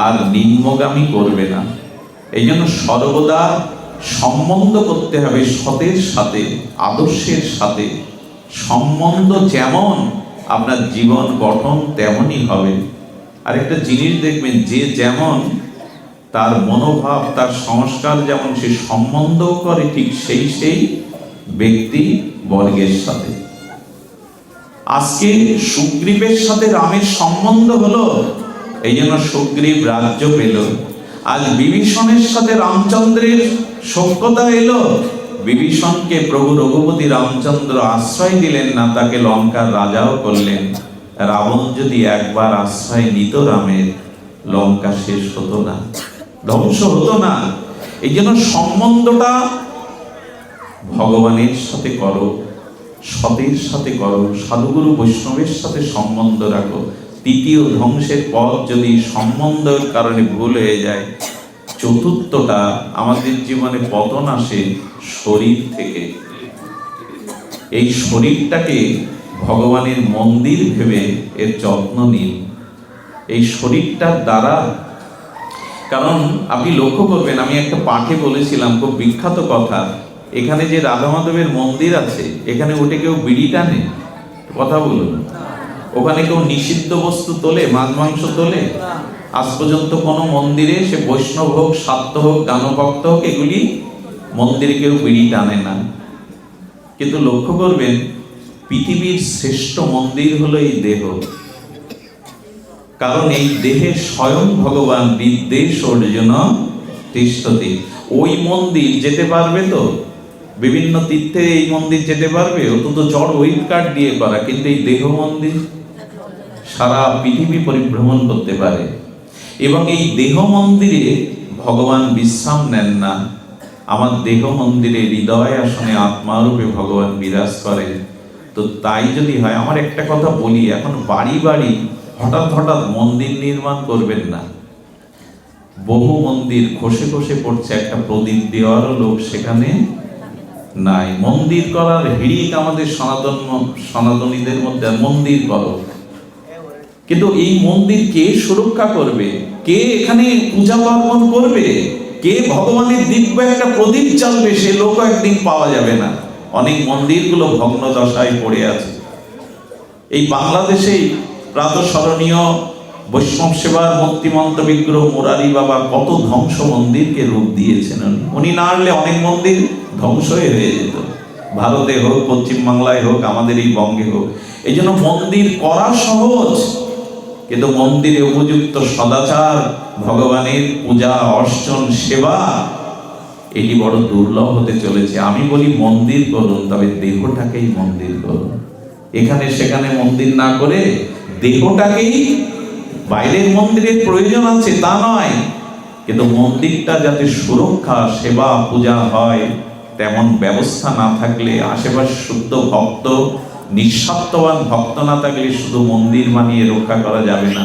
আর নিম্নগামী করবে না। এই জন্য সর্বদা সম্বন্ধ করতে হবে সতের সাথে, আদর্শের সাথে। সম্বন্ধ যেমন, আপনার জীবন গঠন তেমনই হবে। আরেকটা জিনিস দেখবেন, যে যেমন তার মনোভাব, তার সংস্কার যেমন, সে সম্বন্ধ করে ঠিক সেই ব্যক্তি বর্গের সাথে। আজকে সুগ্রীবের সাথে রামের সম্বন্ধ হলো, এই জন্য সুগ্রীব রাজ্য পেল। আজ বিভীষণের সাথে রামচন্দ্রের সখ্যতা এলো, বিভীষণকে প্রভু রঘুপতি রামচন্দ্র আশ্রয় দিলেন না, তাকে লঙ্কার রাজাও করলেন। রাবণ যদি একবার আশ্রয় নিত রামের, লঙ্কা শেষ হতো না, ধ্বংস হতো না। এই জন্য সম্বন্ধটা ভগবানের সাথে করো, সতের সাথে করো, সাধুগুরু বৈষ্ণবের সাথে সম্বন্ধ রাখো। তৃতীয় ধ্বংসের পথ যদি সম্বন্ধের কারণে ভুল হয়ে যায়। চতুর্থটা, আমাদের জীবনে পতন আসে শরীর থেকে। এই শরীরটাকে ভগবানের মন্দির ভেবে এর যত্ন নিন। এই শরীরটার দ্বারা কারণ আপনি লক্ষ্য করবেন, আমি একটা পাঠে বলেছিলাম, খুব বিখ্যাত কথা, এখানে যে রাধা মাধবের মন্দির আছে, এখানে উঠে কেউ বিড়ি টানে? কথা বলুন। ওখানে কেউ নিষিদ্ধ বস্তু তোলে, মাছ মাংস তোলে? আজ পর্যন্ত কোনো মন্দিরে, সে বৈষ্ণব হোক, শাক্ত হোক, গানভক্ত হোক, এগুলি মন্দিরে কেউ বিড়ি টানে না। কিন্তু লক্ষ্য করবেন, পৃথিবীর শ্রেষ্ঠ মন্দির হলো এই দেহ। কারণ এই দেহে স্বয়ং ভগবান বিদ্বেষ অর্জুন তিষ্ঠতি। ওই মন্দির যেতে পারবে তো? বিভিন্ন তীর্থে এই মন্দির যেতে পারবে? ও তো জড় ওয়েট কার্ড দিয়ে করা, কিন্তু এই দেহ মন্দির সারা পৃথিবী পরিভ্রমণ করতে পারে। এবং এই দেহ মন্দিরে ভগবান বিশ্রাম নেন না। আমার দেহ মন্দিরে হৃদয় আসনে আত্মারূপে ভগবান বিরাজ করেন। তো তাই যদি হয়, আমার একটা কথা বলি, এখন বাড়ি বাড়ি হঠাৎ হঠাৎ মন্দির নির্মাণ করবেন না। বহু মন্দির খসে খসে পড়ছে, একটা প্রদীপ দেওয়ারও লোক সেখানে নাই। মন্দির করার হিড়িক আমাদের সনাতনীদের মধ্যে, মন্দির করো, কিন্তু এই মন্দির কে সুরক্ষা করবে? কে এখানে পূজা পার্বণ করবে? কে ভগবানের দিব্য একটা প্রদীপ জ্বালবে? সে লোক একদিন পাওয়া যাবে না। অনেক মন্দিরগুলো ভগ্ন দশায় পড়ে আছে। এই বাংলাদেশেই প্রাতঃস্মরণীয় বৈষ্ণব সেবার মূর্তিমন্ত বিগ্রহ মুরারি বাবা কত ধ্বংস মন্দিরকে রূপ দিয়েছেন। উনি না আসলে অনেক মন্দির ধ্বংস হয়ে যেত, ভারতে হোক, পশ্চিম বাংলায় হোক, আমাদের এই বঙ্গে হোক। এই জন্য মন্দির করা সহজ, কিন্তু মন্দিরে উপযুক্ত সদাচার, ভগবানের পূজা অর্চন সেবা, এটি বড় দুর্লভ হতে চলেছে। আমি বলি মন্দির করুন, তবে দেহটাকেই মন্দির করুন। এখানে সেখানে মন্দির না করে দেহটাকেই, বাইরের মন্দিরের প্রয়োজন আছে তা নয়, কিন্তু মন্দিরটা যাতে সুরক্ষা সেবা পূজা হয়, তেমন ব্যবস্থা না থাকলে, আশেপাশে শুদ্ধ ভক্ত, নিঃস্বার্থবান ভক্ত না থাকলে শুধু মন্দির বানিয়ে রক্ষা করা যাবে না।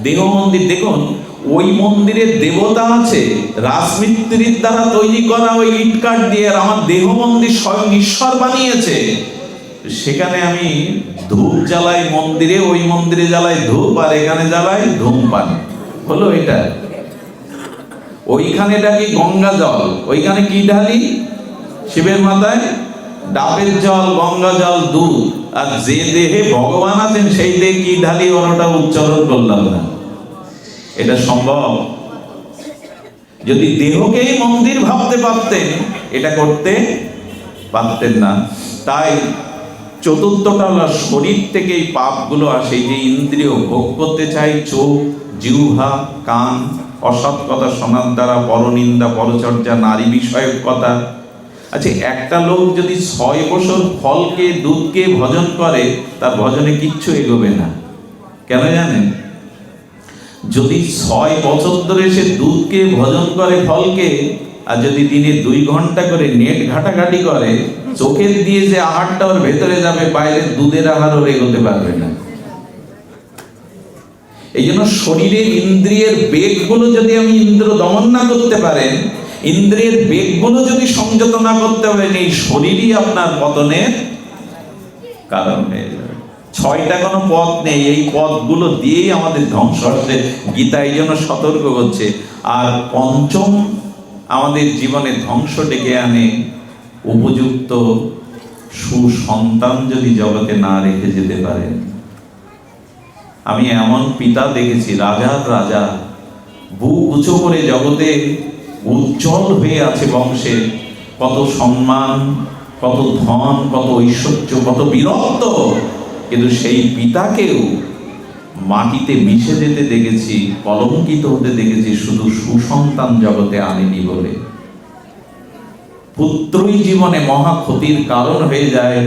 দেহ মন্দির দেখুন, ওই মন্দিরের দেবতা আছে রাজমিস্ত্রির দ্বারা তৈরি করা ওই ইটকাঠ দিয়ে, আর আমার দেহ মন্দির স্বয়ং ঈশ্বর বানিয়েছে। সেখানে আমি ধূপ জ্বালাই মন্দিরে, ওই মন্দিরে জ্বালাই ধূপ, আর এখানে জ্বালাই ধূমপান। হলো এটা? ওইখানে ডাকি গঙ্গা জল, ওইখানে কি ঢালি? শিবের মাথায় ডাবের জল, গঙ্গা জল, দুধ। আর যে দেহে ভগবান আছেন সেই দেহে কি ঢালি, ওটা উচ্চারণ করলাম না। এটা সম্ভব? যদি দেহকেই মন্দির ভাবতে পারতেন, এটা করতে পারতেন না। তাই চতুর্থটা হলো, শরীর থেকে এই পাপগুলো আসে। যে ইন্দ্রিয় ভোগ করতে চাই, চোখ, জিহ্বা, কান, অসৎ কথা শোনার দ্বারা, পরনিন্দা, পরচর্যা, নারী বিষয়ক কথা। আচ্ছা, একটা লোক যদি 6 বছর ফলকে, দুধকে ভজন করে, তার ভজনে কিচ্ছু এগোবে না। কেন জানেন? যদি 6 বছর ধরে সে দুধকে ভজন করে, ফলকে, আর যদি দিনে 2 ঘন্টা করে নেট ঘাটাঘাটি করে, চোখের দিয়ে যে আহারটা ওর ভেতরে যাবে, বাইরের দুধের আহার ওর এগোতে পারবে না। এই জন্য শরীরের ইন্দ্রিয়ের বেগগুলো যদি আমি ইন্দ্র দমন না করতে পারেন, ইন্দ্রিয়ের বেগগুলো যদি সংযত না করতে পারেন, এই শরীরই আপনার পতনের কারণ হয়ে যাবে। 6টা কোনো পথ নেই, এই পথগুলো দিয়েই আমাদের ধ্বংস হচ্ছে। গীতা এই জন্য সতর্ক করছে। আর পঞ্চম, আমাদের জীবনে ধ্বংস ডেকে আনে উপযুক্ত সুসন্তান যদি জগতে না রেখে যেতে পারেন। আমি এমন পিতা দেখেছি, রাজার রাজা, বুক উঁচু করে জগতে উজ্জ্বল হয়ে আছে বংশে, কত সম্মান, কত ধন, কত ঐশ্বর্য, কত বীরত্ব, কিন্তু সেই পিতাকেও মাটিতে মিশে যেতে দেখেছি, কলঙ্কিত হতে দেখেছি, শুধু সুসন্তান জগতে আনেনি বলে। পুত্রই জীবনে মহা ক্ষতির কারণ হয়ে যায়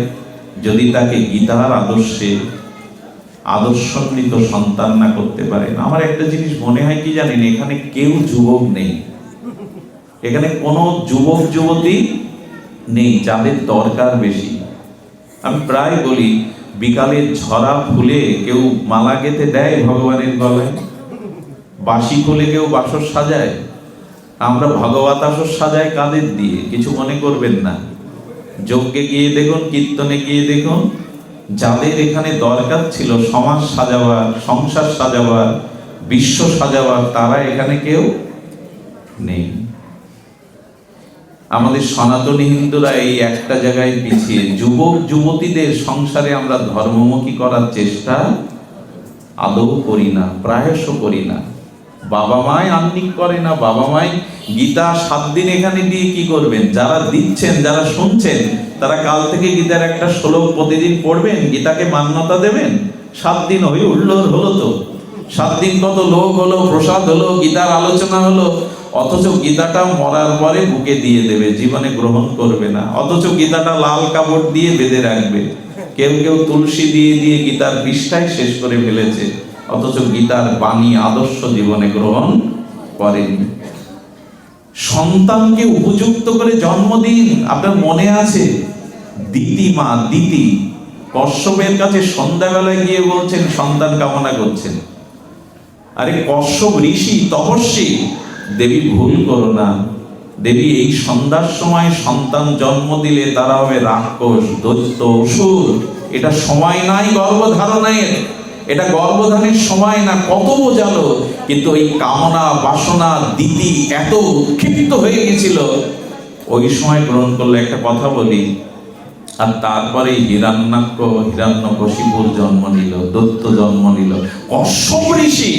যদি তাকে গীতার আদর্শে আদর্শান্বিত সন্তান না করতে পারেন। আমার একটা জিনিস মনে হয় কি জানেন, এখানে কেউ যুবক নেই, এখানে কোনো যুবক যুবতী নেই যাদের দরকার বেশি। আমি প্রায় বলি, বিকালে ঝরা ফুলে কেউ মালা গেঁথে দেয় ভগবানের গলায়, বাসি ফুলে কেউ বাসর সাজায়, আমরা ভগবত আসর সাজাই কাদের দিয়ে? কিছু মনে করবেন না। যজ্ঞে গিয়ে দেখুন, কীর্তনে গিয়ে দেখুন, যাদের এখানে দরকার ছিল সমাজ সাজাবার, সংসার সাজাবার, বিশ্ব সাজাবার, তারা এখানে কেউ নেই। আমাদের সনাতনী হিন্দুরা এই একটা জায়গায় পিছিয়ে। যুবক যুবতীদের সংসারে আমরা ধর্মমুখী করার চেষ্টা আদৌ করি না, প্রায়শ করি না। বাবা মাই আহ্নিক করে না। বাবা মাই গীতা 7 দিন এখানে দিয়ে কি করবেন? যারা দিচ্ছেন, যারা শুনছেন, তারা কাল থেকে গীতার একটা শ্লোক প্রতিদিন পড়বেন, গীতাকে মান্যতা দেবেন। 7 দিন হলো তো 7 দিন কত লোক হলো, প্রসাদ হলো, গীতার আলোচনা হলো, অথচ গীতাটা মরার পরে বুকে দিয়ে দেবে, জীবনে গ্রহণ করবে না। অথচ গীতাটা লাল কাপড় দিয়ে বেঁধে রাখবে। কেউ কেউ তুলসী দিয়ে দিয়ে গীতার পৃষ্ঠায় শেষ করে ফেলেছে, অথচ গীতার বাণী আদর্শ জীবনে গ্রহণ করেনি। সন্তানকে উপযুক্ত করে জন্ম দিন। আপনার মনে আছে দিতি কশ্যপের কাছে সন্ধ্যাবেলায় গিয়ে বলছেন সন্তান কামনা করছেন। আরে কশ্যপ ঋষি, তপস্বী। দেবী ভুল করো না, দেবী এই সন্ধ্যার সময় সন্তান জন্ম দিলে তারা হবে রাক্ষস, দৈত্য, অসুর। এটা সময় নাই গর্ভধারণের, এটা গর্ভধারণের সময় না। কত বোঝালো, কিন্তু ওই কামনা বাসনা দিদি এত উৎক্ষিপ্ত হয়ে গেছিল, ওই সময় গ্রহণ করলে। একটা কথা বলি, আর তারপরে হিরণ্যকশিপুর জন্ম নিল, দৈত্য জন্ম নিল। কশ্যপ ঋষি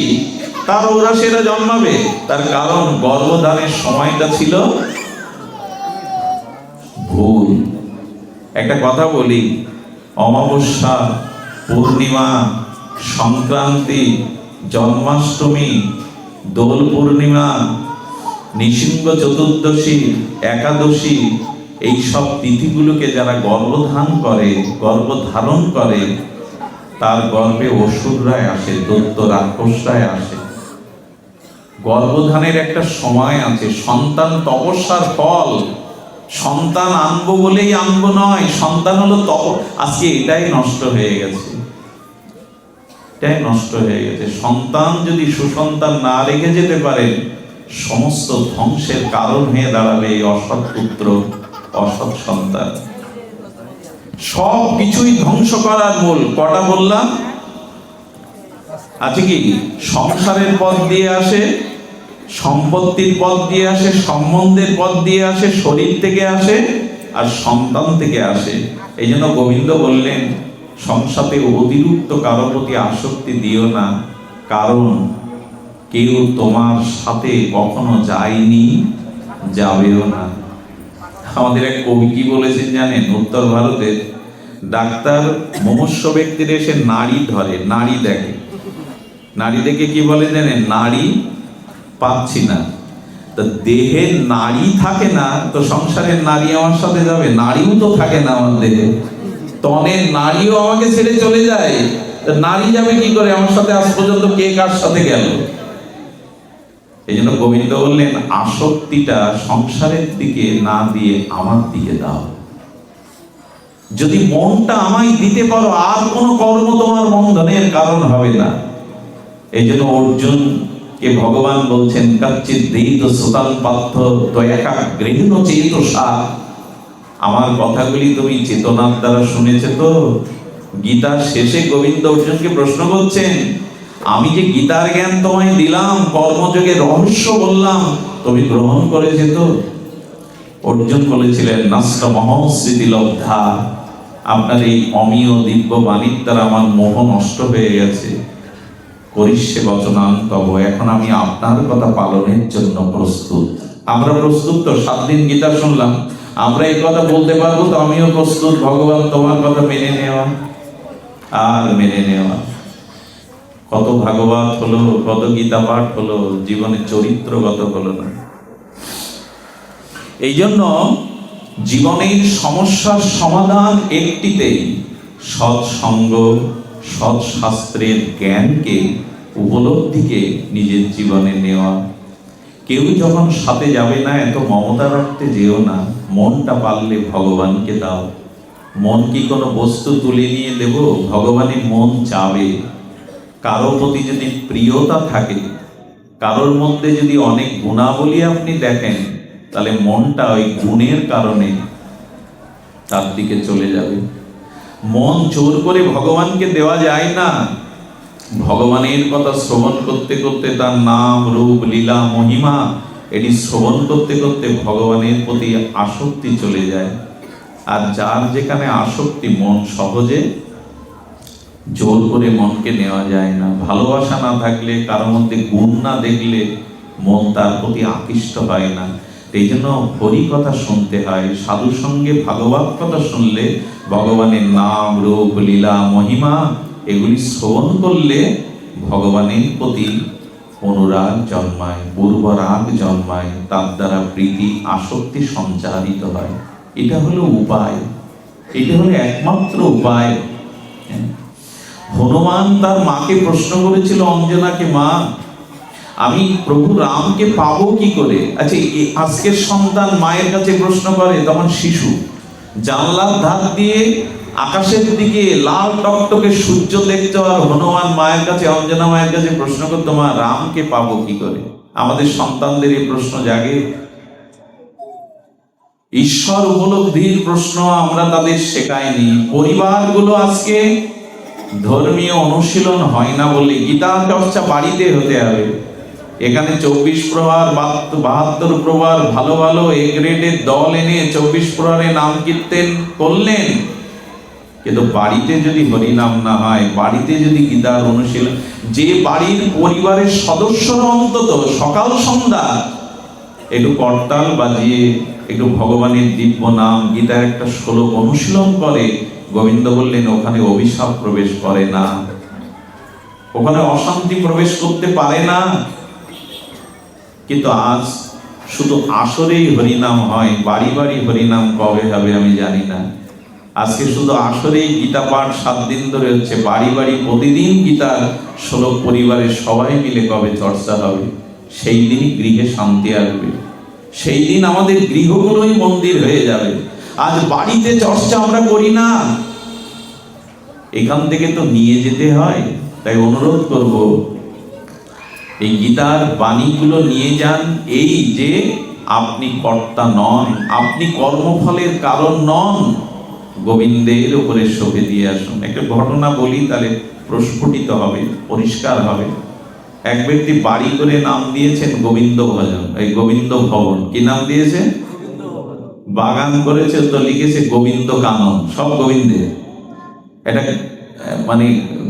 তার ওরা সেরা জন্মাবে, তার কারণ গর্ভধারণের সময়টা ছিল ভুল। একটা কথা বলি, অমাবস্যা, পূর্ণিমা, সংক্রান্তি, জন্মাষ্টমী, দোল পূর্ণিমা, নৃসিংহ চতুর্দশী, একাদশী, এই সব তিথিগুলোকে যারা গর্ভধারণ করে, তার গর্ভে অসুররাই আসে, দৈত্য রাক্ষসরাই আসে। গর্ভধানের একটা সময় আছে। সন্তান তপস্যার ফল। সন্তান আনবো বলেই আনবো নয়, সন্তান হলো আজকে এটাই নষ্ট হয়ে গেছে। সন্তান যদি সুসন্তান না রেখে যেতে পারেন, সমস্ত ধ্বংসের কারণ হয়ে দাঁড়াবে এই অসৎ পুত্র, অসৎ সন্তান। সব কিছুই ধ্বংস করার মূল। কটা বললাম? আছে কি? সংসারের পথ দিয়ে আসে, সম্পত্তির পথ দিয়ে আসে, সম্বন্ধের পথ দিয়ে আসে, শরীর থেকে আসে, আর সন্তান থেকে আসে। এই জন্য গোবিন্দ বললেন, সংসারে অতিরিক্ত কারো প্রতি আসক্তি দিও না, কারণ কেউ তোমার সাথে কখনো যায়নি, যাবেও না। আমাদের এক কবি কি বলেছেন জানেন? উত্তর ভারতের ডাক্তার মুমূর্ষ ব্যক্তির এসে নাড়ি ধরে, নাড়ি দেখে, নাড়ি দেখে কি বলে জানেন? নাড়ি পাচ্ছি না। তো দেহের নাড়ি থাকে না, তো সংসারের নারী আমার সাথে যাবে? নাড়িও তো থাকে না আমার দেহে, তনের নারীও আমাকে ছেড়ে চলে যায়, নারী যাবে কি করে আমার সাথে? আজ পর্যন্ত কে কার সাথে গেল? এই জন্য গোবিন্দ বললেন, আসক্তিটা সংসারের দিকে না দিয়ে আমার দিকে দাও। যদি মনটা আমায় দিতে পারো, আর কোনো কর্ম তোমার বন্ধনের কারণ হবে না। এই জন্য অর্জুন কে ভগবান বলছেন, কাচ্চিৎ দেহিত সুতাল পার্থ দয়াকা গৃহীণ চেতসা। আমার কথাগুলি তুমি চেতনার দ্বারা শুনেছে তো? গীতার শেষে গোবিন্দ অর্জুনকে প্রশ্ন করছেন, আমি যে গীতার জ্ঞান তোমায় দিলাম, কর্মযোগে রহস্য বললাম, তুমি গ্রহণ করেছে তো? অর্জুন বলেছিলেন, নষ্ট মহস্মৃতি লব্ধা। আপনার এই অমীয় দিব্য বাণীর দ্বারা আমার মোহ নষ্ট হয়ে গেছে। করিষ্যে বচনান্তব। এখন আমি আপনার কথা পালনের জন্য প্রস্তুত। আমরা প্রস্তুত তো? 7 দিন গীতা শুনলাম, আমরা এই কথা বলতে পারবো তো? আমিও প্রস্তুত ভগবান তোমার কথা মেনে নেওয়া আর মেনে নেওয়া। কত ভাগবত হলো, কত গীতা পাঠ হলো, জীবনে চরিত্রগত হলো না। এই জন্য জীবনের সমস্যার সমাধান একটিতেই, সৎসঙ্গ, সৎশাস্ত্রের জ্ঞানকে, উপলব্ধিকে নিজের জীবনে নেওয়া। কেউ যখন সাথে যাবে না, এত মমতা রাখতে যেও না। মনটা পারলে ভগবানকে দাও। মন কি কোনো বস্তু তুলে নিয়ে দেব? ভগবানের মন চাবে। কারো প্রতি যদি প্রিয়তা থাকে, কারোর মধ্যে যদি অনেক গুণাবলী আপনি দেখেন, তাহলে মনটা ওই গুণের কারণে তার দিকে চলে যাবে। মন জোর করে ভগবানকে দেওয়া যায় না। ভগবানের কথা শ্রবণ করতে করতে, তার নাম রূপ লীলা মহিমা এটি শ্রবণ করতে করতে ভগবানের প্রতি আসক্তি চলে যায়। আর যার যেখানে আসক্তি, মন সহজে জোর করে মনকে নেওয়া যায় না। ভালোবাসা না থাকলে, কারোর মধ্যে গুণ না দেখলে মন তার প্রতি আকৃষ্ট হয় না। এই জন্য হরি কথা শুনতে হয়। সাধু সঙ্গে ভাগবত কথা শুনলে ভগবানের নাম রূপ লীলা মহিমা এগুলি শ্রবণ করলে ভগবানের প্রতি অনুরাগ জন্মায়, পূর্বরাগ জন্মায়, তার দ্বারা প্রীতি আসক্তি সঞ্চারিত হয়। এটা হলো উপায়, এটা হলো একমাত্র উপায়। হনুমান তার মাকে প্রশ্ন করেছিল, অঞ্জনাকে, মা আমি প্রভু রামকে পাবো কি করে? আচ্ছা, আজকের সন্তান মায়ের কাছে প্রশ্ন করে, তখন শিশু জানলার ধার দিয়ে আকাশের দিকে লাল টকটকে সূর্য দেখতো, আর হনুমান মায়ের কাছে, অঞ্জনা মায়ের কাছে প্রশ্ন করতো, মা রামকে পাবো কি করে? আমাদের সন্তানদের এই প্রশ্ন জাগে। ঈশ্বর উপলব্ধির প্রশ্ন আমরা তাদের শেখাইনি। পরিবারগুলো আজকে ধর্মীয় অনুশীলন হয় না বলে গীতা চর্চা বাড়িতে হতে হবে। এখানে 24 প্রহার 72 প্রহার ভালো ভালো এ গ্রেডের দল এনে 24 প্রহারে নাম কীর্তন করলেন, কিন্তু বাড়িতে যদি হরিনাম না হয়, বাড়িতে যদি গীতার অনুশীলন, যে বাড়ির পরিবারের সদস্যরা অন্তত সকাল সন্ধ্যা একটু করতাল বাজিয়ে একটু ভগবানের দিব্য নাম গীতার একটা শ্লোক অনুশীলন করে, গোবিন্দ বললেন ওখানে অভিশাপ প্রবেশ করে না, ওখানে অশান্তি প্রবেশ করতে পারে না। কিন্তু আজ শুধু আসরেই হরিনাম হয়, বাড়ি বাড়ি হরিনাম কবে হবে আমি জানি না। আজকে শুধু আসরেই গীতা পাঠ 7 দিন ধরে হচ্ছে, বাড়ি বাড়ি প্রতিদিন গীতার শ্লোক পরিবারের সবাই মিলে কবে চর্চা হবে? সেই দিনই গৃহে শান্তি আসবে, সেই দিন আমাদের গৃহগুলোই মন্দির হয়ে যাবে। আজ বাড়িতে চর্চা আমরা করি না, এখান থেকে তো নিয়ে যেতে হয়। তাই অনুরোধ করব, এই গীতার বাণীগুলো নিয়ে যান। এই যে আপনি কর্তা নন, আপনি কর্মফলের কারণ নন, গোবিন্দের উপরে সঁপে দিয়ে আসুন। একটা ঘটনা বলি, তাহলে প্রস্ফুটিত হবে, পরিষ্কার হবে। এক ব্যক্তি বাড়ি করে নাম দিয়েছেন গোবিন্দ ভজন, এই গোবিন্দ ভবন। কি নাম দিয়েছে? বাগান করেছে তো লিখেছে গোবিন্দ কানন, সব গোবিন্দের। এটা মানে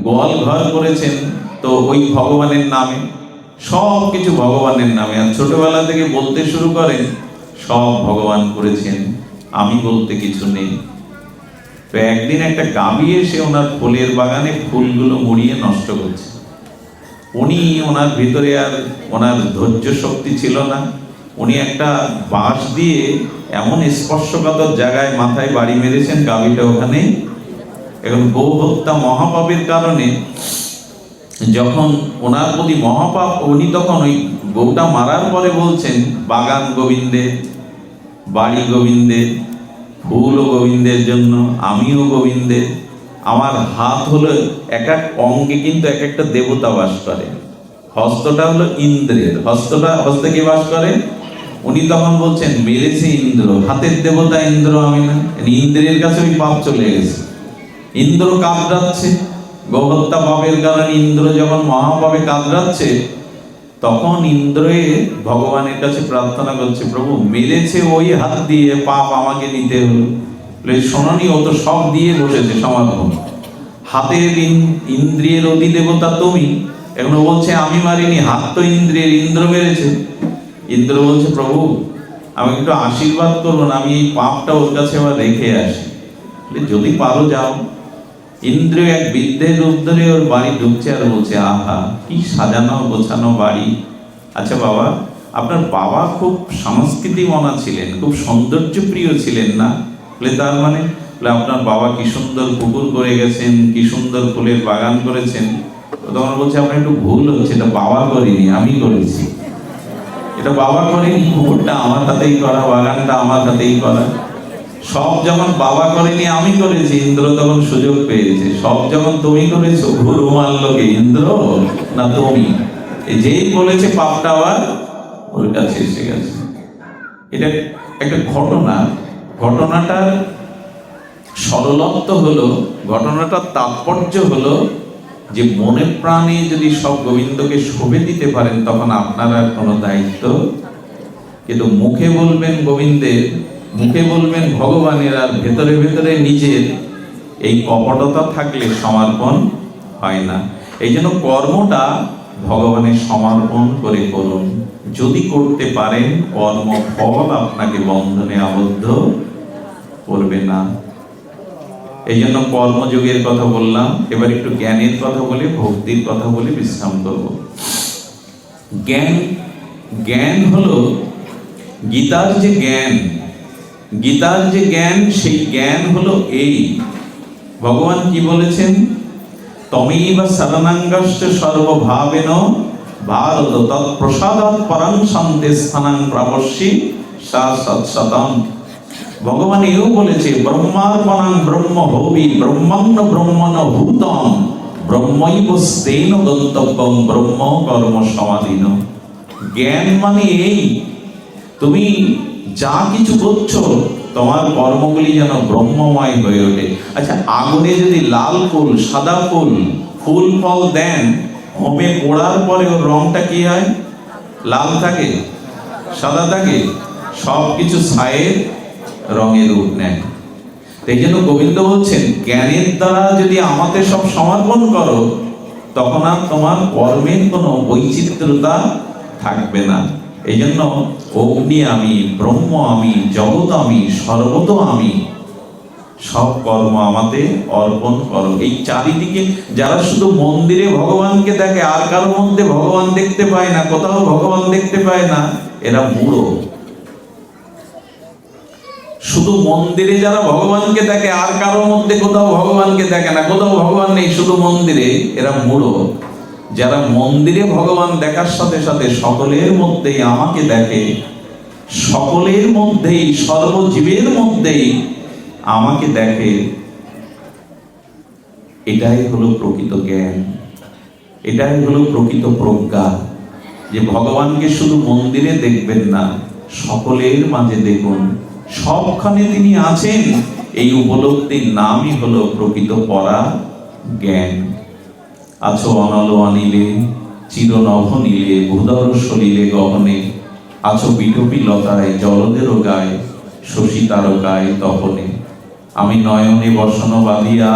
গোয়াল ঘর করেছেন তো ওই ভগবানের নামে, সব কিছু ভগবানের নামে। আর ছোটবেলা থেকে বলতে শুরু করেন সব ভগবান করেছেন, আমি বলতে কিছু নেই। তো একদিন একটা গাভী এসে ওনার ফুলের বাগানে ফুলগুলো মুড়িয়ে নষ্ট করছে। উনি ওনার ভিতরে আর ওনার ধৈর্য শক্তি ছিল না, উনি একটা বাঁশ দিয়ে এমন স্পর্শকাতর জায়গায় মাথায় বাড়ি মেরেছেন, গাভীটা ওখানে। এখন গৌ হত্যা মহাপাপের কারণে যখন ওনার প্রতি মহাপাপ, উনি তখন ওই গৌটা মারার পরে বলছেন বাগান গোবিন্দের, বাড়ি গোবিন্দের, ফুলও গোবিন্দের জন্য, আমিও গোবিন্দের। আমার হাত হলো এক এক অঙ্গে কিন্তু এক একটা দেবতা বাস করে। হস্তটা হলো ইন্দ্রের, হস্তে কি বাস করে? উনি তখন বলছেন মেরেছে ইন্দ্র, হাতের দেবতা ইন্দ্র আমি না। ইন্দ্রের কাছে ওই পাপ চলে গেছে, ইন্দ্র কাতরাচ্ছে। গোহত্যা পাপের কারণে ইন্দ্র যখন মহাপাপে কাতরাচ্ছে, তখন ইন্দ্রে ভগবানের কাছে প্রার্থনা করছে, প্রভু মেরেছে ওই হাত দিয়ে, পাপ আমাকে নিতে হলো। শোনানি, ও তো সব দিয়ে বসেছে সমাধান, হাতের ইন্দ্রিয়ের অধিদেবতা তুমি। এখন বলছে আমি মারিনি, হাত তো ইন্দ্রিয়ের, ইন্দ্র মেরেছে। ইন্দ্র বলছে প্রভু আমাকে একটু আশীর্বাদ করুন, আমি এই পাপটা ওর কাছে আবার রেখে আসি। যদি পারো যাও। ইন্দ্র এক বৃদ্ধের রূপ ধরে ওর বাড়ি ঢুকছে আর বলছে, আহা কি সাজানো গোছানো বাড়ি। আচ্ছা বাবা, আপনার বাবা খুব সংস্কৃতি মনা ছিলেন, খুব সৌন্দর্য প্রিয় ছিলেন না? বলে তার মানে? বলে আপনার বাবা কি সুন্দর পুকুর করে গেছেন, কি সুন্দর ফুলের বাগান করেছেন। তখন বলছে আপনার একটু ভুল হচ্ছে, এটা বাবা করিনি, আমি করেছি। এটা বাবা করেনি, পুকুরটা আমার হাতেই করা, বাগানটা আমার হাতেই করা। সব যখন বাবা করেনি আমি করেছি, ইন্দ্র তখন সুযোগ পেয়েছে। সব যখন তুমি করেছো, গুরু মানলো কে, ইন্দ্র না তুমি? যেই বলেছে পাপটা আবার ওর কাছে এসে গেছে। এটা একটা ঘটনা। ঘটনাটার সরলত্ব হলো, ঘটনাটার তাৎপর্য হলো, যে মনে প্রাণে যদি সব গোবিন্দকে শোভে দিতে পারেন তখন আপনার আর কোনো দায়িত্ব, কিন্তু মুখে বলবেন গোবিন্দের, মুখে বলবেন ভগবানের, আর ভেতরে ভেতরে নিজের এই কপটতা থাকলে সমর্পণ হয় না। এই জন্য কর্মটা ভগবানের সমর্পণ করে করুন। যদি করতে পারেন কর্মফল আপনাকে বন্ধনে আবদ্ধ করবে না। এই জন্য কর্মযোগের কথা বললাম। এবার একটু জ্ঞানের কথা বলে, ভক্তির কথা বলে বিশ্রাম করব। জ্ঞান, জ্ঞান হলো গীতার যে জ্ঞান, গীতার যে জ্ঞান, সেই জ্ঞান হলো এই। ভগবান কি বলেছেন? তমেব শরণাঙ্গশ্চ সর্বভাবেন ভারত তৎপ্রসাদাৎ পরং শান্তি স্থানাং প্রাপস্যি সৎসতম। ভগবান এও বলেছে ব্রহ্মার্পণাং ব্রহ্ম হবি ব্রহ্মান্ন ব্রহ্মণ ভূতম ব্রহ্মৈব স্তেন গন্তব্যম ব্রহ্ম কর্ম সমাধিন। জ্ঞান মানে এই, তুমি যা কিছু করছো তোমার কর্মগুলি যেন ব্রহ্মময় হয়ে ওঠে। আচ্ছা, আগুনে যদি লাল ফুল, সাদা ফুল, ফুল ফল দেন, হোমে পোড়ার পরে ওর রংটা কি হয়? লাল থাকে, সাদা থাকে, সব কিছু ছায়ের রঙের রূপ নেয়। এই জন্য গোবিন্দ বলছেন জ্ঞানের দ্বারা যদি আমাকে সব সমর্পণ করো তখন আর তোমার কর্মের কোনো বৈচিত্র্যতা থাকবে না। এই জন্য অগ্নি আমি, ব্রহ্ম আমি, জগৎ আমি, সর্বত আমি, সব কর্ম আমাতে অর্পণ করো। এই চারিদিকে যারা শুধু মন্দিরে ভগবানকে দেখে আর কারোর মধ্যে ভগবান দেখতে পায় না, কোথাও ভগবান দেখতে পায় না, এরা মূঢ়। শুধু মন্দিরে যারা ভগবানকে দেখে আর কারোর মধ্যে কোথাও ভগবানকে দেখে না, কোথাও ভগবান নেই, শুধু মন্দিরে, এরা মূঢ়। যারা মন্দিরে ভগবান দেখার সাথে সাথে সকলের মধ্যেই আমাকে দেখে, সকলের মধ্যেই, সর্বজীবের মধ্যেই আমাকে দেখে, এটাই হলো প্রকৃত জ্ঞান, এটাই হলো প্রকৃত প্রজ্ঞা। যে ভগবানকে শুধু মন্দিরে দেখবেন না, সকলের মাঝে দেখুন, সবখানে তিনি আছেন, এই উপলব্ধির নামই হলো প্রকৃত পরা জ্ঞান। আছো অনল অনিলে চিরনভ নীলে ভূধর সলিলে গহনে, আছো বিটপি লতায় জলদের গায়ে শশী তারকায় তপনে, আমি নয়নে বসন বাঁধিয়া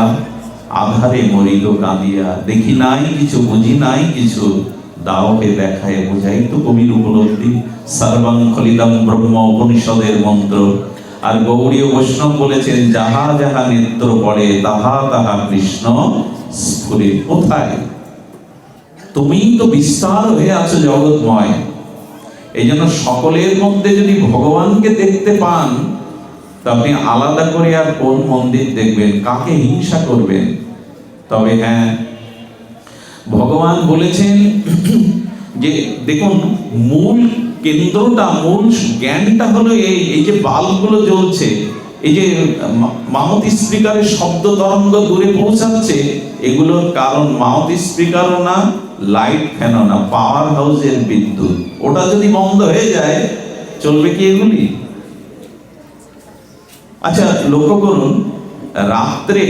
আধারে মরিল কাঁদিয়া, দেখি নাই কিছু বুঝি নাই কিছু, দাওকে দেখায় বোঝাই তো কবির উপলব্ধি। সর্বং খলিদম ব্রহ্ম উপনিষদের মন্ত্র। আর গৌড়ীয় বৈষ্ণব বলেছেন যাহা যাহা নেত্র পড়ে তাহা তাহা কৃষ্ণ স্ফুরে। কোথায়? তুমি তো বিস্তার হয়ে আছো জগৎময়। এই জন্য সকলের মধ্যে যদি ভগবানকে দেখতে পান তো আপনি আলাদা করে আর কোন মন্দির দেখবেন, কাকে হিংসা করবেন? তবে হ্যাঁ, ভগবান বলেছেন যে দেখুন মূল কেন্দ্রটা, মূল জ্ঞানটা হলো এই যে বাল্বগুলো জ্বলছে, এই যে মাউথ স্পিকারের শব্দ তরঙ্গ দূরে পৌঁছাচ্ছে, এগুলোর কারণ মাউথ স্পিকারও না, লাইট ফ্যানও না, পাওয়ার হাউসের বিদ্যুৎ। ওটা যদি বন্ধ হয়ে যায় চলবে কি এগুলি? আচ্ছা লক্ষ্য করুন, রাত্রে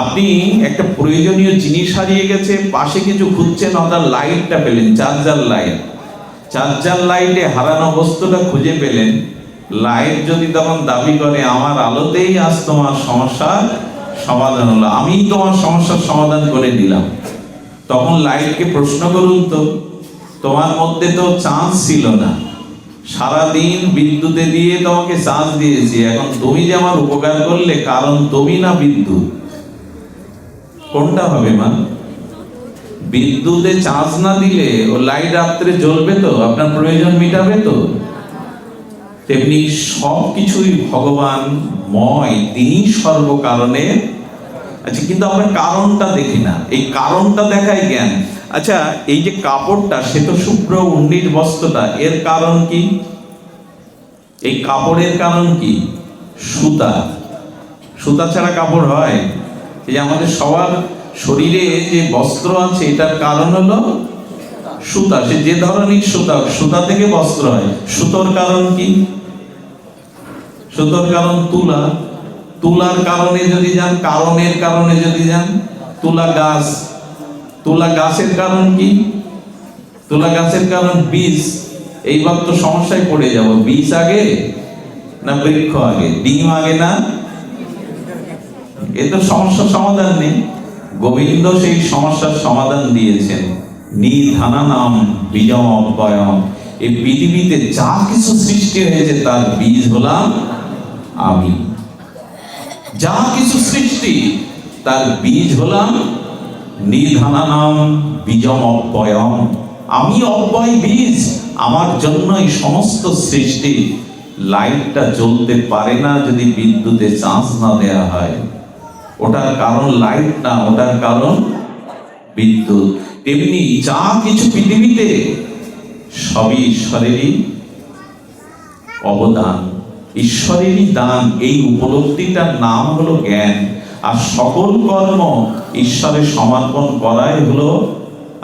আপনি একটা প্রয়োজনীয় জিনিস হারিয়ে গেছে, পাশে কিছু খুঁজছেন, ওটার লাইটটা পেলেন, চার্জার লাইট, চার্জার লাইটে হারানো বস্তুটা খুঁজে পেলেন। লাইট যদি তখন দাবি করে আমার আলোতেই আজ তোমার সমস্যার সমাধান হলো, আমি তোমার সমস্যার সমাধান করে দিলাম, তখন লাইটকে প্রশ্ন করুন তো, তোমার মধ্যে তো চান্স ছিল না, সারাদিন বিদ্যুতে দিয়ে তোমাকে চার্জ দিয়েছি, এখন তুমি যে আমার উপকার করলে, কারণ তুমি না বিদ্যুৎ, কোনটা হবে? মা বিদ্যুতে চার্জ না দিলে ও লাইট রাত্রে জ্বলবে তো, আপনার প্রয়োজন মিটাবে তো? তেমনি সব কিছুই ভগবানময়, তিনি সর্বকারণে। আচ্ছা, কিন্তু আমরা কারণটা দেখি না, এই কারণটা দেখাই জ্ঞান। আচ্ছা, এই যে কাপড়টা, সে তো শুভ্র উন্নীত বস্ত্রটা, এর কারণ কি? এই কাপড়ের কারণ কি? সুতা। সুতা ছাড়া কাপড় হয়? এই যে আমাদের সবার শরীরে যে বস্ত্র আছে, এটার কারণ হলো সুতা। সে যে ধরনের সুতা, সুতা থেকে বস্ত্র হয়। সুতোর কারণ কি? সুতোর কারণ তুলা। তুলার কারণে যদি যান, কারণের কারণে যদি যান, তুলা গাছ, তুলা গাছের কারণ কি? তুলা গাছের কারণ বীজ। এইবার তো সমস্যায় পড়ে যাব, বীজ আগে না বৃক্ষ আগে, ডিম আগে না? এ তো সমস্যার সমাধান নেই। গোবিন্দ সেই সমস্যার সমাধান দিয়েছেন। নিধানানাম বীজম অব্যয়ম। এই পৃথিবীতে যা কিছু সৃষ্টি হয়েছে তার বীজ হলাম আমি। যা কিছু সৃষ্টি তার বীজ হলাম নিধানানাম বীজম অব্যয়ম। আমি অব্যয় বীজ, আমার জন্য এই সমস্ত সৃষ্টি। লাইটটা জ্বলতে পারে না যদি বিদ্যুতে চার্জ না দেয়া হয়, ওটার কারণ লাইট না, ওটার কারণ বিদ্যুৎ। তেমনি যা কিছু পৃথিবীতে সবই ঈশ্বরেরই অবদান, ঈশ্বরেরই দান। এই উপলব্ধিটার নাম হলো জ্ঞান। আর সকল কর্ম ঈশ্বরের সমর্পণ করাই হলো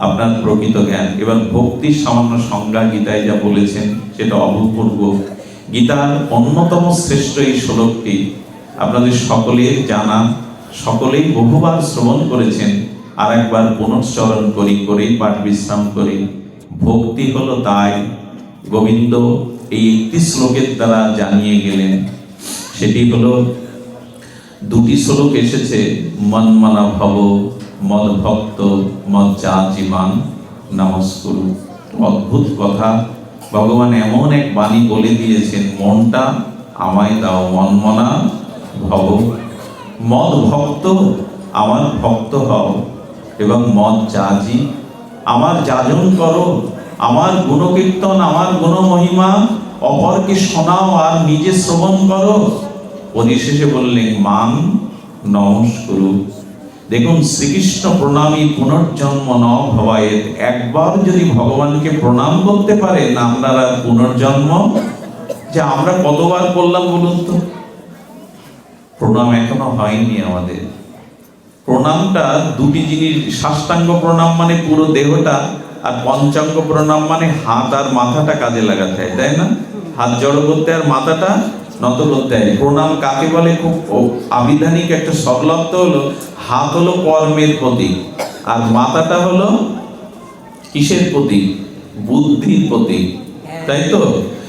আপনার প্রকৃত জ্ঞান। এবার ভক্তির সামান্য সংজ্ঞা গীতায় যা বলেছেন সেটা অভূতপূর্ব। গীতার অন্যতম শ্রেষ্ঠ এই শ্লোকটি আপনাদের সকলের জানা, সকলেই বহুবার শ্রবণ করেছেন। আর একবার পুনশ্চরণ করেই পাঠ বিশ্রাম করি। ভক্তি হলো তাই গোবিন্দ এই একটি শ্লোকের দ্বারা জানিয়ে গেলেন। সেটি হলো, দুটি শ্লোক এসেছে, মন্মনা ভব মদ ভক্ত মদ যাচিমান নমস্কুরু। অদ্ভুত কথা, ভগবান এমন এক বাণী বলে দিয়েছেন, মনটা আমায় দাও, মন্মনা ভব, মদ ভক্ত আমার ভক্ত হও, এবং মদ যাজি আমার যাজন করো, আমার গুণকীর্তন, আমার গুণমহিমা অপরকে শোনাও আর নিজে শ্রবণ করো। পরিশেষে বললেন মান নমস্কুরু। দেখুন, শ্রীকৃষ্ণ প্রণামী পুনর্জন্ম ন ভবায়েৎ। একবার যদি ভগবানকে প্রণাম করতে পারেন আপনারা পুনর্জন্ম, যে আমরা কতবার করলাম বলুন তো? প্রণাম এখনো হয়নি আমাদের। প্রণামটা দুটি জিনিস, সাষ্টাঙ্গ প্রণাম মানে পুরো দেহটা, আর পঞ্চাঙ্গ প্রণাম মানে হাত আর মাথাটা কাজে লাগাতে হয়, তাই না? হাত জড়ো করতে আর মাথাটা নত করতে হয়। প্রণাম কাকে বলে? খুব আবিধানিক একটা সরলত্ব হলো, হাত হলো কর্মের প্রতীক, আর মাথাটা হলো কিসের প্রতীক? বুদ্ধির প্রতীক, তাই তো?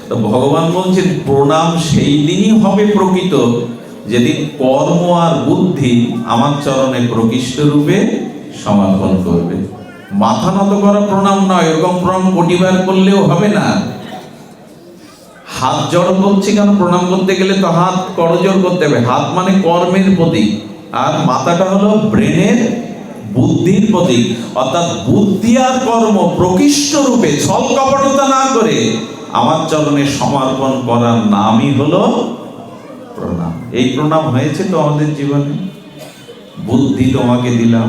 তো ভগবান বলছেন প্রণাম সেই দিনই হবে প্রকৃত যেদিন কর্ম আর বুদ্ধি আমার চরণে প্রকৃষ্ট রূপে সমর্পণ করবে। মাথা নত করা প্রণাম নয়, এরকম প্রণাম কোটিবার করলেও হবে না। হাত জড়ো করছি কেন? প্রণাম করতে গেলে তো হাত করজোড় করতে হবে। হাত মানে কর্মের প্রতীক, আর মাথাটা হলো ব্রেনের, বুদ্ধির প্রতীক। অর্থাৎ বুদ্ধি আর কর্ম প্রকৃষ্ট রূপে ছল কপটতা না করে আমার চরণে সমর্পণ করার নামই হলো প্রণাম। এই প্রণাম হয়েছে তো আমাদের জীবনে। বুদ্ধি তোমাকে দিলাম,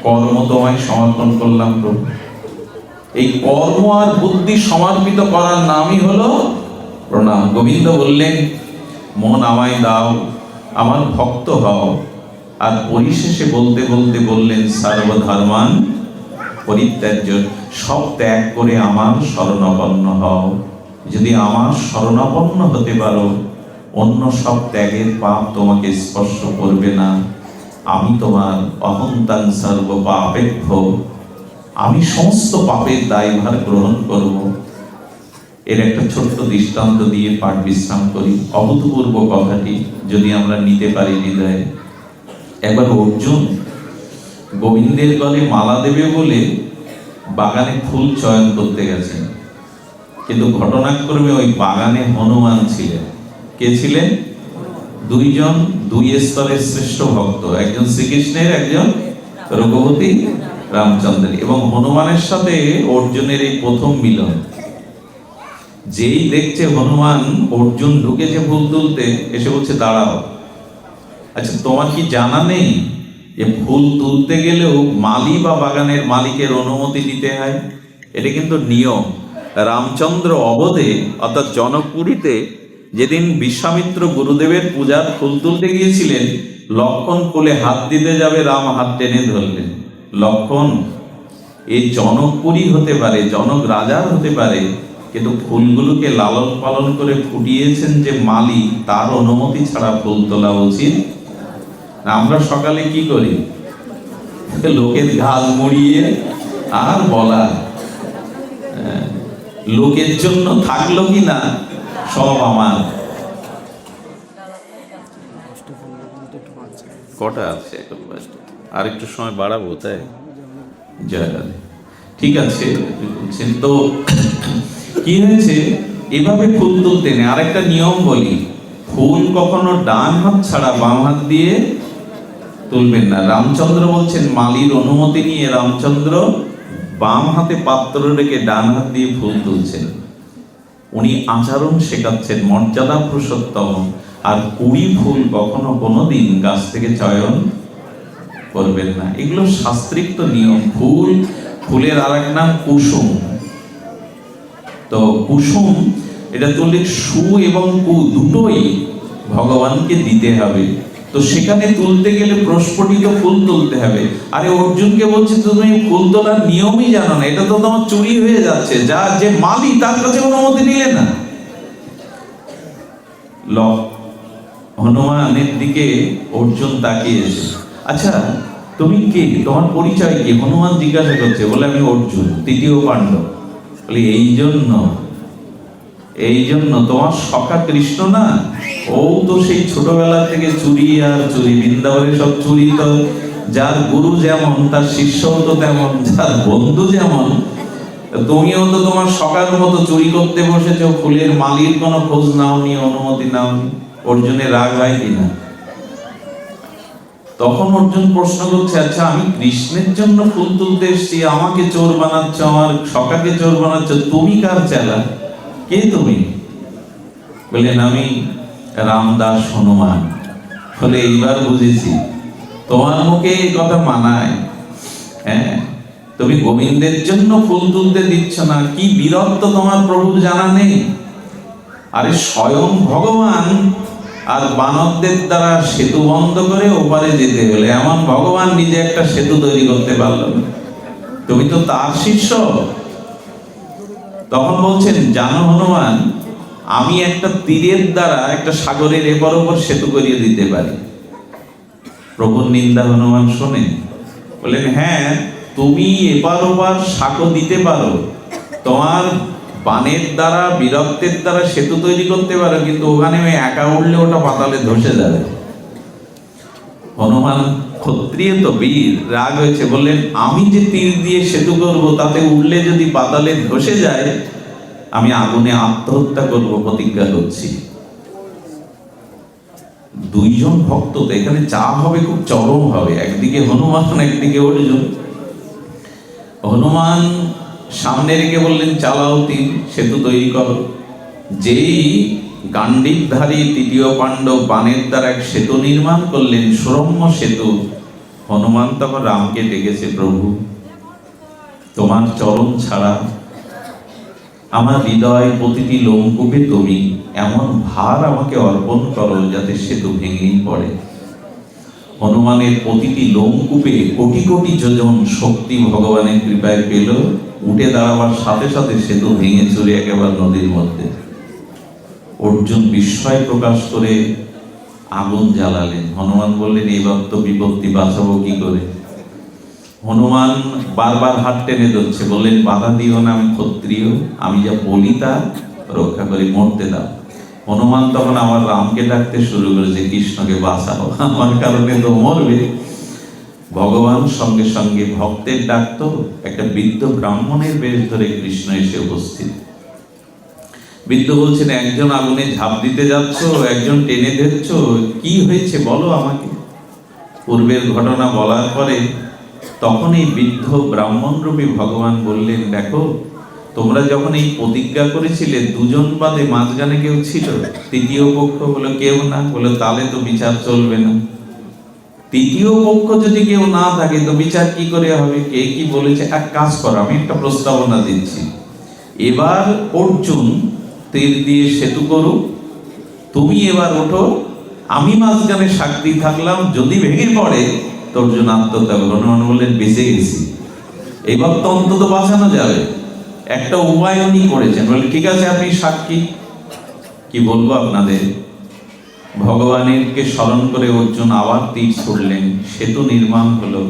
কর্ম তোমায় সমর্পণ করলাম প্রভু। এই কর্ম আর বুদ্ধি সমর্পিত করার নামই হলো প্রণাম। গোবিন্দ বললেন মন আমায় দাও, আমার ভক্ত হও। আর পরিশেষে বলতে বলতে বললেন সর্বধর্মান পরিত্যাজ্য, সব ত্যাগ করে আমার শরণাপন্ন হও। যদি আমার শরণাপন্ন হতে পারো, অন্য সব ত্যাগের পাপ তোমাকে স্পর্শ করবে না। আমি তোমার অহন্তাং সর্ব পাপেভ্য, আমি সমস্ত পাপের দায়ভার গ্রহণ করব। এর একটা ছোট্ট দৃষ্টান্ত দিয়ে পাঠ বিশ্রাম করি। অভূতপূর্ব কথাটি যদি আমরা নিতে পারি হৃদয়ে। একবার অর্জুন গোবিন্দের গলে মালা দেবে বলে বাগানে ফুল চয়ন করতে গেছেন, কিন্তু ঘটনাক্রমে ওই বাগানে হনুমান ছিলেন। কে ছিলেন? দুইজন, দুই স্তরের শ্রেষ্ঠ ভক্ত, একজন শ্রীকৃষ্ণের, একজন রঘুপতি রামচন্দ্রের। এবং হনুমানের সাথে অর্জুনের এই প্রথম মিলন। যেই দেখছে হনুমান, অর্জুন ঢুকেছে ফুল তুলতে, এসে বলছে দাঁড়াও, আচ্ছা তোমার কি জানা নেই যে ফুল তুলতে গেলেও মালি বা বাগানের মালিকের অনুমতি নিতে হয়? এটা কিন্তু নিয়ম। রামচন্দ্র অবধে অর্থাৎ জনকপুরীতে যেদিন বিশ্বামিত্র গুরুদেবের পূজার ফুল তুলতে গিয়েছিলেন, লক্ষণ কোলে হাত দিতে যাবে, রাম হাত টেনে ধরলেন। লক্ষণ, এই জনকপুরী হতে পারে, জনক রাজার হতে পারে, কিন্তু ফুলগুলোকে লালন পালন করে ফুটিয়েছেন যে মালি, তার অনুমতি ছাড়া ফুল তোলা উচিত। আমরা সকালে কি করি? লোকের ঘাল মুড়িয়ে আর বলা, লোকের জন্য থাকলো কি না সব আমার। কটা আছে এখন? আর একটু সময় বাড়াবো, তাই? জয় রাধে। ঠিক আছে, বলছেন তো কি হয়েছে, এভাবে ফুল তুলতে নেই। আরেকটা নিয়ম বলি, ফুল কখনো ডান হাত ছাড়া বাম হাত দিয়ে তুলবেন না। রামচন্দ্র বলছেন, মালির অনুমতি নিয়ে রামচন্দ্র বাম হাতে পাত্র রেখে ডান হাত দিয়ে ফুল তুলছেন। উনি আচরণ শেখাচ্ছেন, মর্যাদা পুরুষোত্তম। আর কুড়ি ফুল কখনো কোনোদিন গাছ থেকে চয়ন করবেন না। এগুলো শাস্ত্রিক নিয়ম। ফুলের আর এক নাম কুসুম। তো কুসুম এটা তুললে সু এবং কু দুটোই ভগবানকে দিতে হবে। তো সেখানে তুলতে গেলে প্রস্ফুটিত ফুল তুলতে হবে। আরে অর্জুনকে বলছে, তুমি ফুল তোলার নিয়মই জানো না, এটা তো তোমার চুরি হয়ে যাচ্ছে। যা যে মালি তার কাছে অনুমতি নিলে না। হনুমানের দিকে অর্জুন তাকিয়েছে। আচ্ছা তুমি কে, তোমার পরিচয় কি? হনুমান জিজ্ঞাসা করছে। বলে আমি অর্জুন, তৃতীয় পাণ্ডব। বলে এই জন্য তোমার সখা কৃষ্ণ না, ও তো সেই ছোটবেলা থেকে চুরি আর চুরি, বৃন্দাবনে সব চুরি। তো যার গুরু যেমন তার শিষ্যও তো তেমন, যার বন্ধু যেমন। তুমিও তো তোমার সখার মতো চুরি করতে বসেছো, ফুলের মালির কোনো খোঁজ নাওনি, অনুমতি নাওনি। অর্জুনের রাগ হয় কিনা? তখন অর্জুন প্রশ্ন করছে, আচ্ছা আমি কৃষ্ণের জন্য ফুল তুলতে এসেছি, আমাকে চোর বানাচ্ছ, আমার সখাকে চোর বানাচ্ছ, তুমি কার চেলা? কে তুমি? বললেন আমি রামদাস হনুমান। বলে এইবার বুঝেছি, তোমার মুখে এই কথা মানায়। হ্যাঁ, তুমি গোবিন্দের জন্য ফুল তুলতে দিচ্ছ না, কি বীরত্ব তোমার প্রভু জানা নেই? আরে স্বয়ং ভগবান আর বানরদের দ্বারা সেতু বন্ধ করে ওপারে যেতে হলে এমন ভগবান নিজে একটা সেতু তৈরি করতে পারল না, তুমি তো তার শিষ্য। তখন বলছেন, জানো হনুমান, আমি একটা তীরের দ্বারা একটা সাগরের এপার ওপর সেতু করিয়ে দিতে পারি। প্রভুর নিন্দা হনুমান শোনে। বললেন, হ্যাঁ তুমি এপার ওপার সাঁকো দিতে পারো, তোমার বানের দ্বারা বীরত্বের দ্বারা সেতু তৈরি করতে পারো, কিন্তু ওখানে আমি একা উঠলে ওটা পাতালে ধসে যাবে। হনুমান ক্ষত্রিয় তো বীর, রাগ হয়েছে। বললেন, আমি যে তীর দিয়ে সেতু করব, তাতে উঠলে যদি পাতালে ধসে যায়, আমি আগুনে আত্মহত্যা করব, প্রতিজ্ঞা করছি। দুইজন ভক্ত তো এখানে চা হবে, খুব চরম হবে। একদিকে হনুমান, একদিকে অর্জুন। হনুমান সামনে রেখে বললেন, চালাও তীর, সেতু তৈরি করো। যেই গান্ডীবধারী তৃতীয় পাণ্ডব বানের দ্বারা এক সেতু নির্মাণ করলেন, সুরম্য সেতু। হনুমান তখন রামকে ডেকেছে, প্রভু তোমার চরণ ছাড়া আমার হৃদয় প্রতিটি লোমকূপে তুমি এমন ভার আমাকে অর্পণ করো, যাতে সেতু ভেঙেই পড়ে। হনুমানের প্রতিটি লোমকূপে কোটি কোটি যোজন শক্তি ভগবানের কৃপায় পেল। উঠে দাঁড়াবার সাথে সাথে সেতু ভেঙে চুরে একেবারে নদীর মধ্যে। অর্জুন বিস্ময় প্রকাশ করে আগুন জ্বালালেন। হনুমান বললেন, এইবার তো বিপত্তি, বাঁচাবো কি করে? হনুমান বারবার হাত টেনে ধরছে। বললেন, বাধা দিও না, আমি ক্ষত্রিয়, আমি যা বলি তা রক্ষা করে, মরতে দাও। হনুমান তখন আমার রামকে ডাকতে শুরু করেছে, কৃষ্ণকে বাঁচাও, আমার কারণে তো মরবে। ভগবান সঙ্গে সঙ্গে ভক্তের ডাকতো। একটা বৃদ্ধ ব্রাহ্মণের বেশ ধরে কৃষ্ণ এসে উপস্থিত। বৃদ্ধ বলছেন, একজন আগুনে ঝাঁপ দিতে যাচ্ছ, একজন টেনে ধরছ, কি হয়েছে বলো আমাকে। পূর্বের ঘটনা বলার পরে তখন এই বৃদ্ধ ব্রাহ্মণ রূপী ভগবান বললেন, দেখো তোমরা যখন এই প্রতিজ্ঞা করেছিলে, দুজন বাদে মাঝখানে কেউ ছিল? তৃতীয় পক্ষ? বলে কেউ না। বলে তাহলে তো বিচার চলবে না। তৃতীয় পক্ষ যদি কেউ না থাকে তো বিচার কি করে হবে? কে কি বলেছে? এক কাজ করো, আমি একটা প্রস্তাবনা দিচ্ছি। এবার অর্জুন তীর দিয়ে সেতু করুক, তুমি এবার ওঠো, আমি মাঝখানে সাক্ষী থাকলাম, যদি ভেঙে পড়ে তো অর্জুন আত্মহত্যা করবে। হনুমান বললেন, বেঁচে গেছি, এবার তো অন্তত বাঁচানো যাবে। একটা উপায় উনি করেছেন। বলে ঠিক আছে, আপনি সাক্ষী। কি বলবো আপনাদের? ভগবানেরকে স্মরণ করে অর্জুন আবার তীর ছুড়লেন, সেতু নির্মাণ হলো।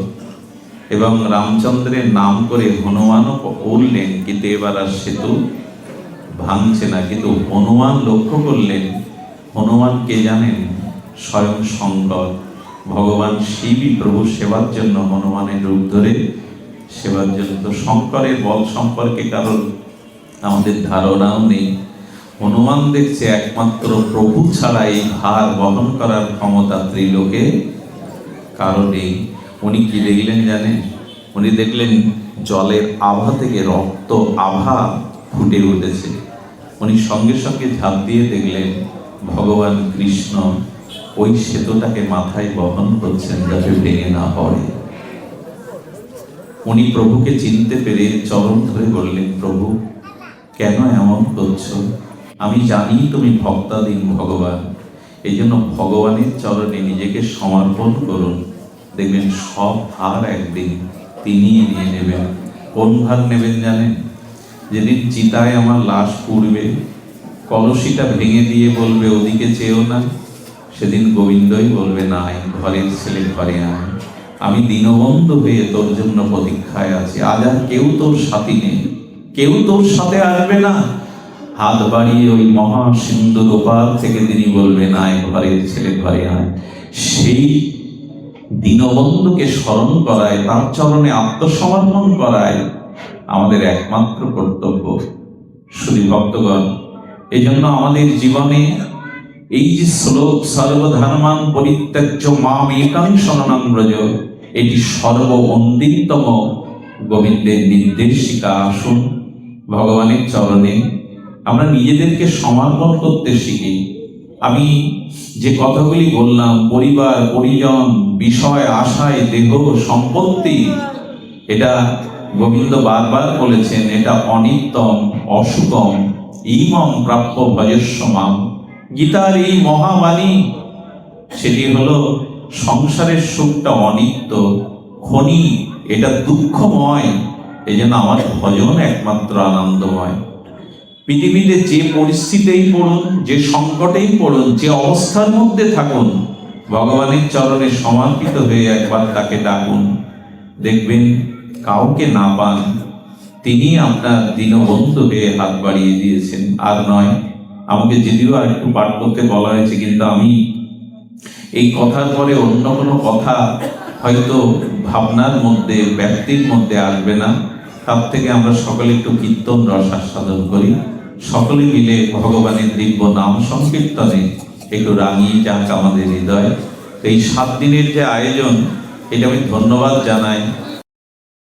এবং রামচন্দ্রের নাম করে হনুমানও উঠলেন, কিন্তু এবার আর সেতু ভাঙছে না। কিন্তু হনুমান লক্ষ্য করলেন, হনুমান কে জানেন? স্বয়ং শঙ্কর, ভগবান শিবই প্রভু সেবার জন্য হনুমানের রূপ ধরে সেবার জন্য। তো শঙ্করের বল সম্পর্কে কারণ আমাদের ধারণাও নেই। হনুমান দেখছে একমাত্র প্রভু ছাড়া এই ভার বহন করার ক্ষমতা ত্রিলোকে কারো নেই। উনি কি দেখলেন জানেন? উনি দেখলেন জলের আভা থেকে রক্ত আভা ফুটে উঠেছে। উনি সঙ্গে সঙ্গে ঝাঁপ দিয়ে দেখলেন ভগবান কৃষ্ণ ওই সেতুটাকে মাথায় বহন করছেন যাতে ভেঙে না পড়ে। উনি প্রভুকে চিনতে পেরে চরণ ধরে বললেন, প্রভু কেন এমন করছো? আমি জানি তুমি ভক্তাধীন ভগবান, এই জন্য ভগবানের চরণে নিজেকে সমর্পণ করুন। দেখবেন সব ভার একদিন তিনি নিয়ে নেবেন। কোন ভার নেবেন জানেন? যেদিন চিতায় আমার লাশ পুড়বে, কলসিটা ভেঙে দিয়ে বলবে ওদিকে চেয়েও না, সেদিন গোবিন্দই বলবে না, ঘরের ছেলে ঘরে আয়, আমি দীনবন্ধু হয়ে তোর জন্য প্রতীক্ষায় আছি। আজ আর কেউ তোর সাথী নেই, কেউ তোর সাথে আসবে না। হাত বাড়িয়ে ওই মহা সিন্ধুর ওপার থেকে তিনি বলবেন আয় ঘরের ছেলে ঘরে আয়। সেই দীনবন্ধুকে স্মরণ করায়, তার চরণে আত্মসমর্পণ করায় আমাদের একমাত্র কর্তব্য। শুধু ভক্তগণ, এই জন্য আমাদের জীবনে এই যে শ্লোক সর্বধর্মান পরিত্যাজ্য মাম একাং শরণং ব্রজ, এটি সর্ববন্দিতম গোবিন্দের নির্দেশিকা। আসুন ভগবানের চরণে আমরা নিজেদেরকে সমর্পণ করতে শিখি। আমি যে কথাগুলি বললাম, পরিবার, পরিজন, বিষয়, আশায়, দেহ, সম্পত্তি, এটা গোবিন্দ বারবার বলেছেন এটা অনিত্যম, অসুখম, ইমম প্রাপ্য ভজস্ব মাম। গীতার এই মহাবাণী, সেটি হলো সংসারের সুখটা অনিত্য, ক্ষণি, এটা দুঃখময়, এই জন্য আমার ভজন একমাত্র আনন্দময়। পৃথিবীতে যে পরিস্থিতিতেই পড়ুন, যে সংকটেই পড়ুন, যে অবস্থার মধ্যে থাকুন, ভগবানের চরণে সমর্পিত হয়ে একবার তাকে ডাকুন। দেখবেন কাউকে না পান, তিনি আপনার দীনবন্ধু হয়ে হাত বাড়িয়ে দিয়েছেন। আর নয়, আমাকে যদিও আর একটু পাঠ করতে বলা হয়েছে, কিন্তু আমি এই কথার পরে অন্য কোনো কথা হয়তো ভাবনার মধ্যে, ব্যক্তির মধ্যে আসবে না। তার থেকে আমরা সকলে একটু কীর্তন রস আস্বাদন করি, সকলে মিলে ভগবানের দিব্য নাম সংকীর্তনে একটু রাঙিয়ে যাক আমাদের হৃদয়। এই 7 দিনের যে আয়োজন, এটা আমি ধন্যবাদ জানাই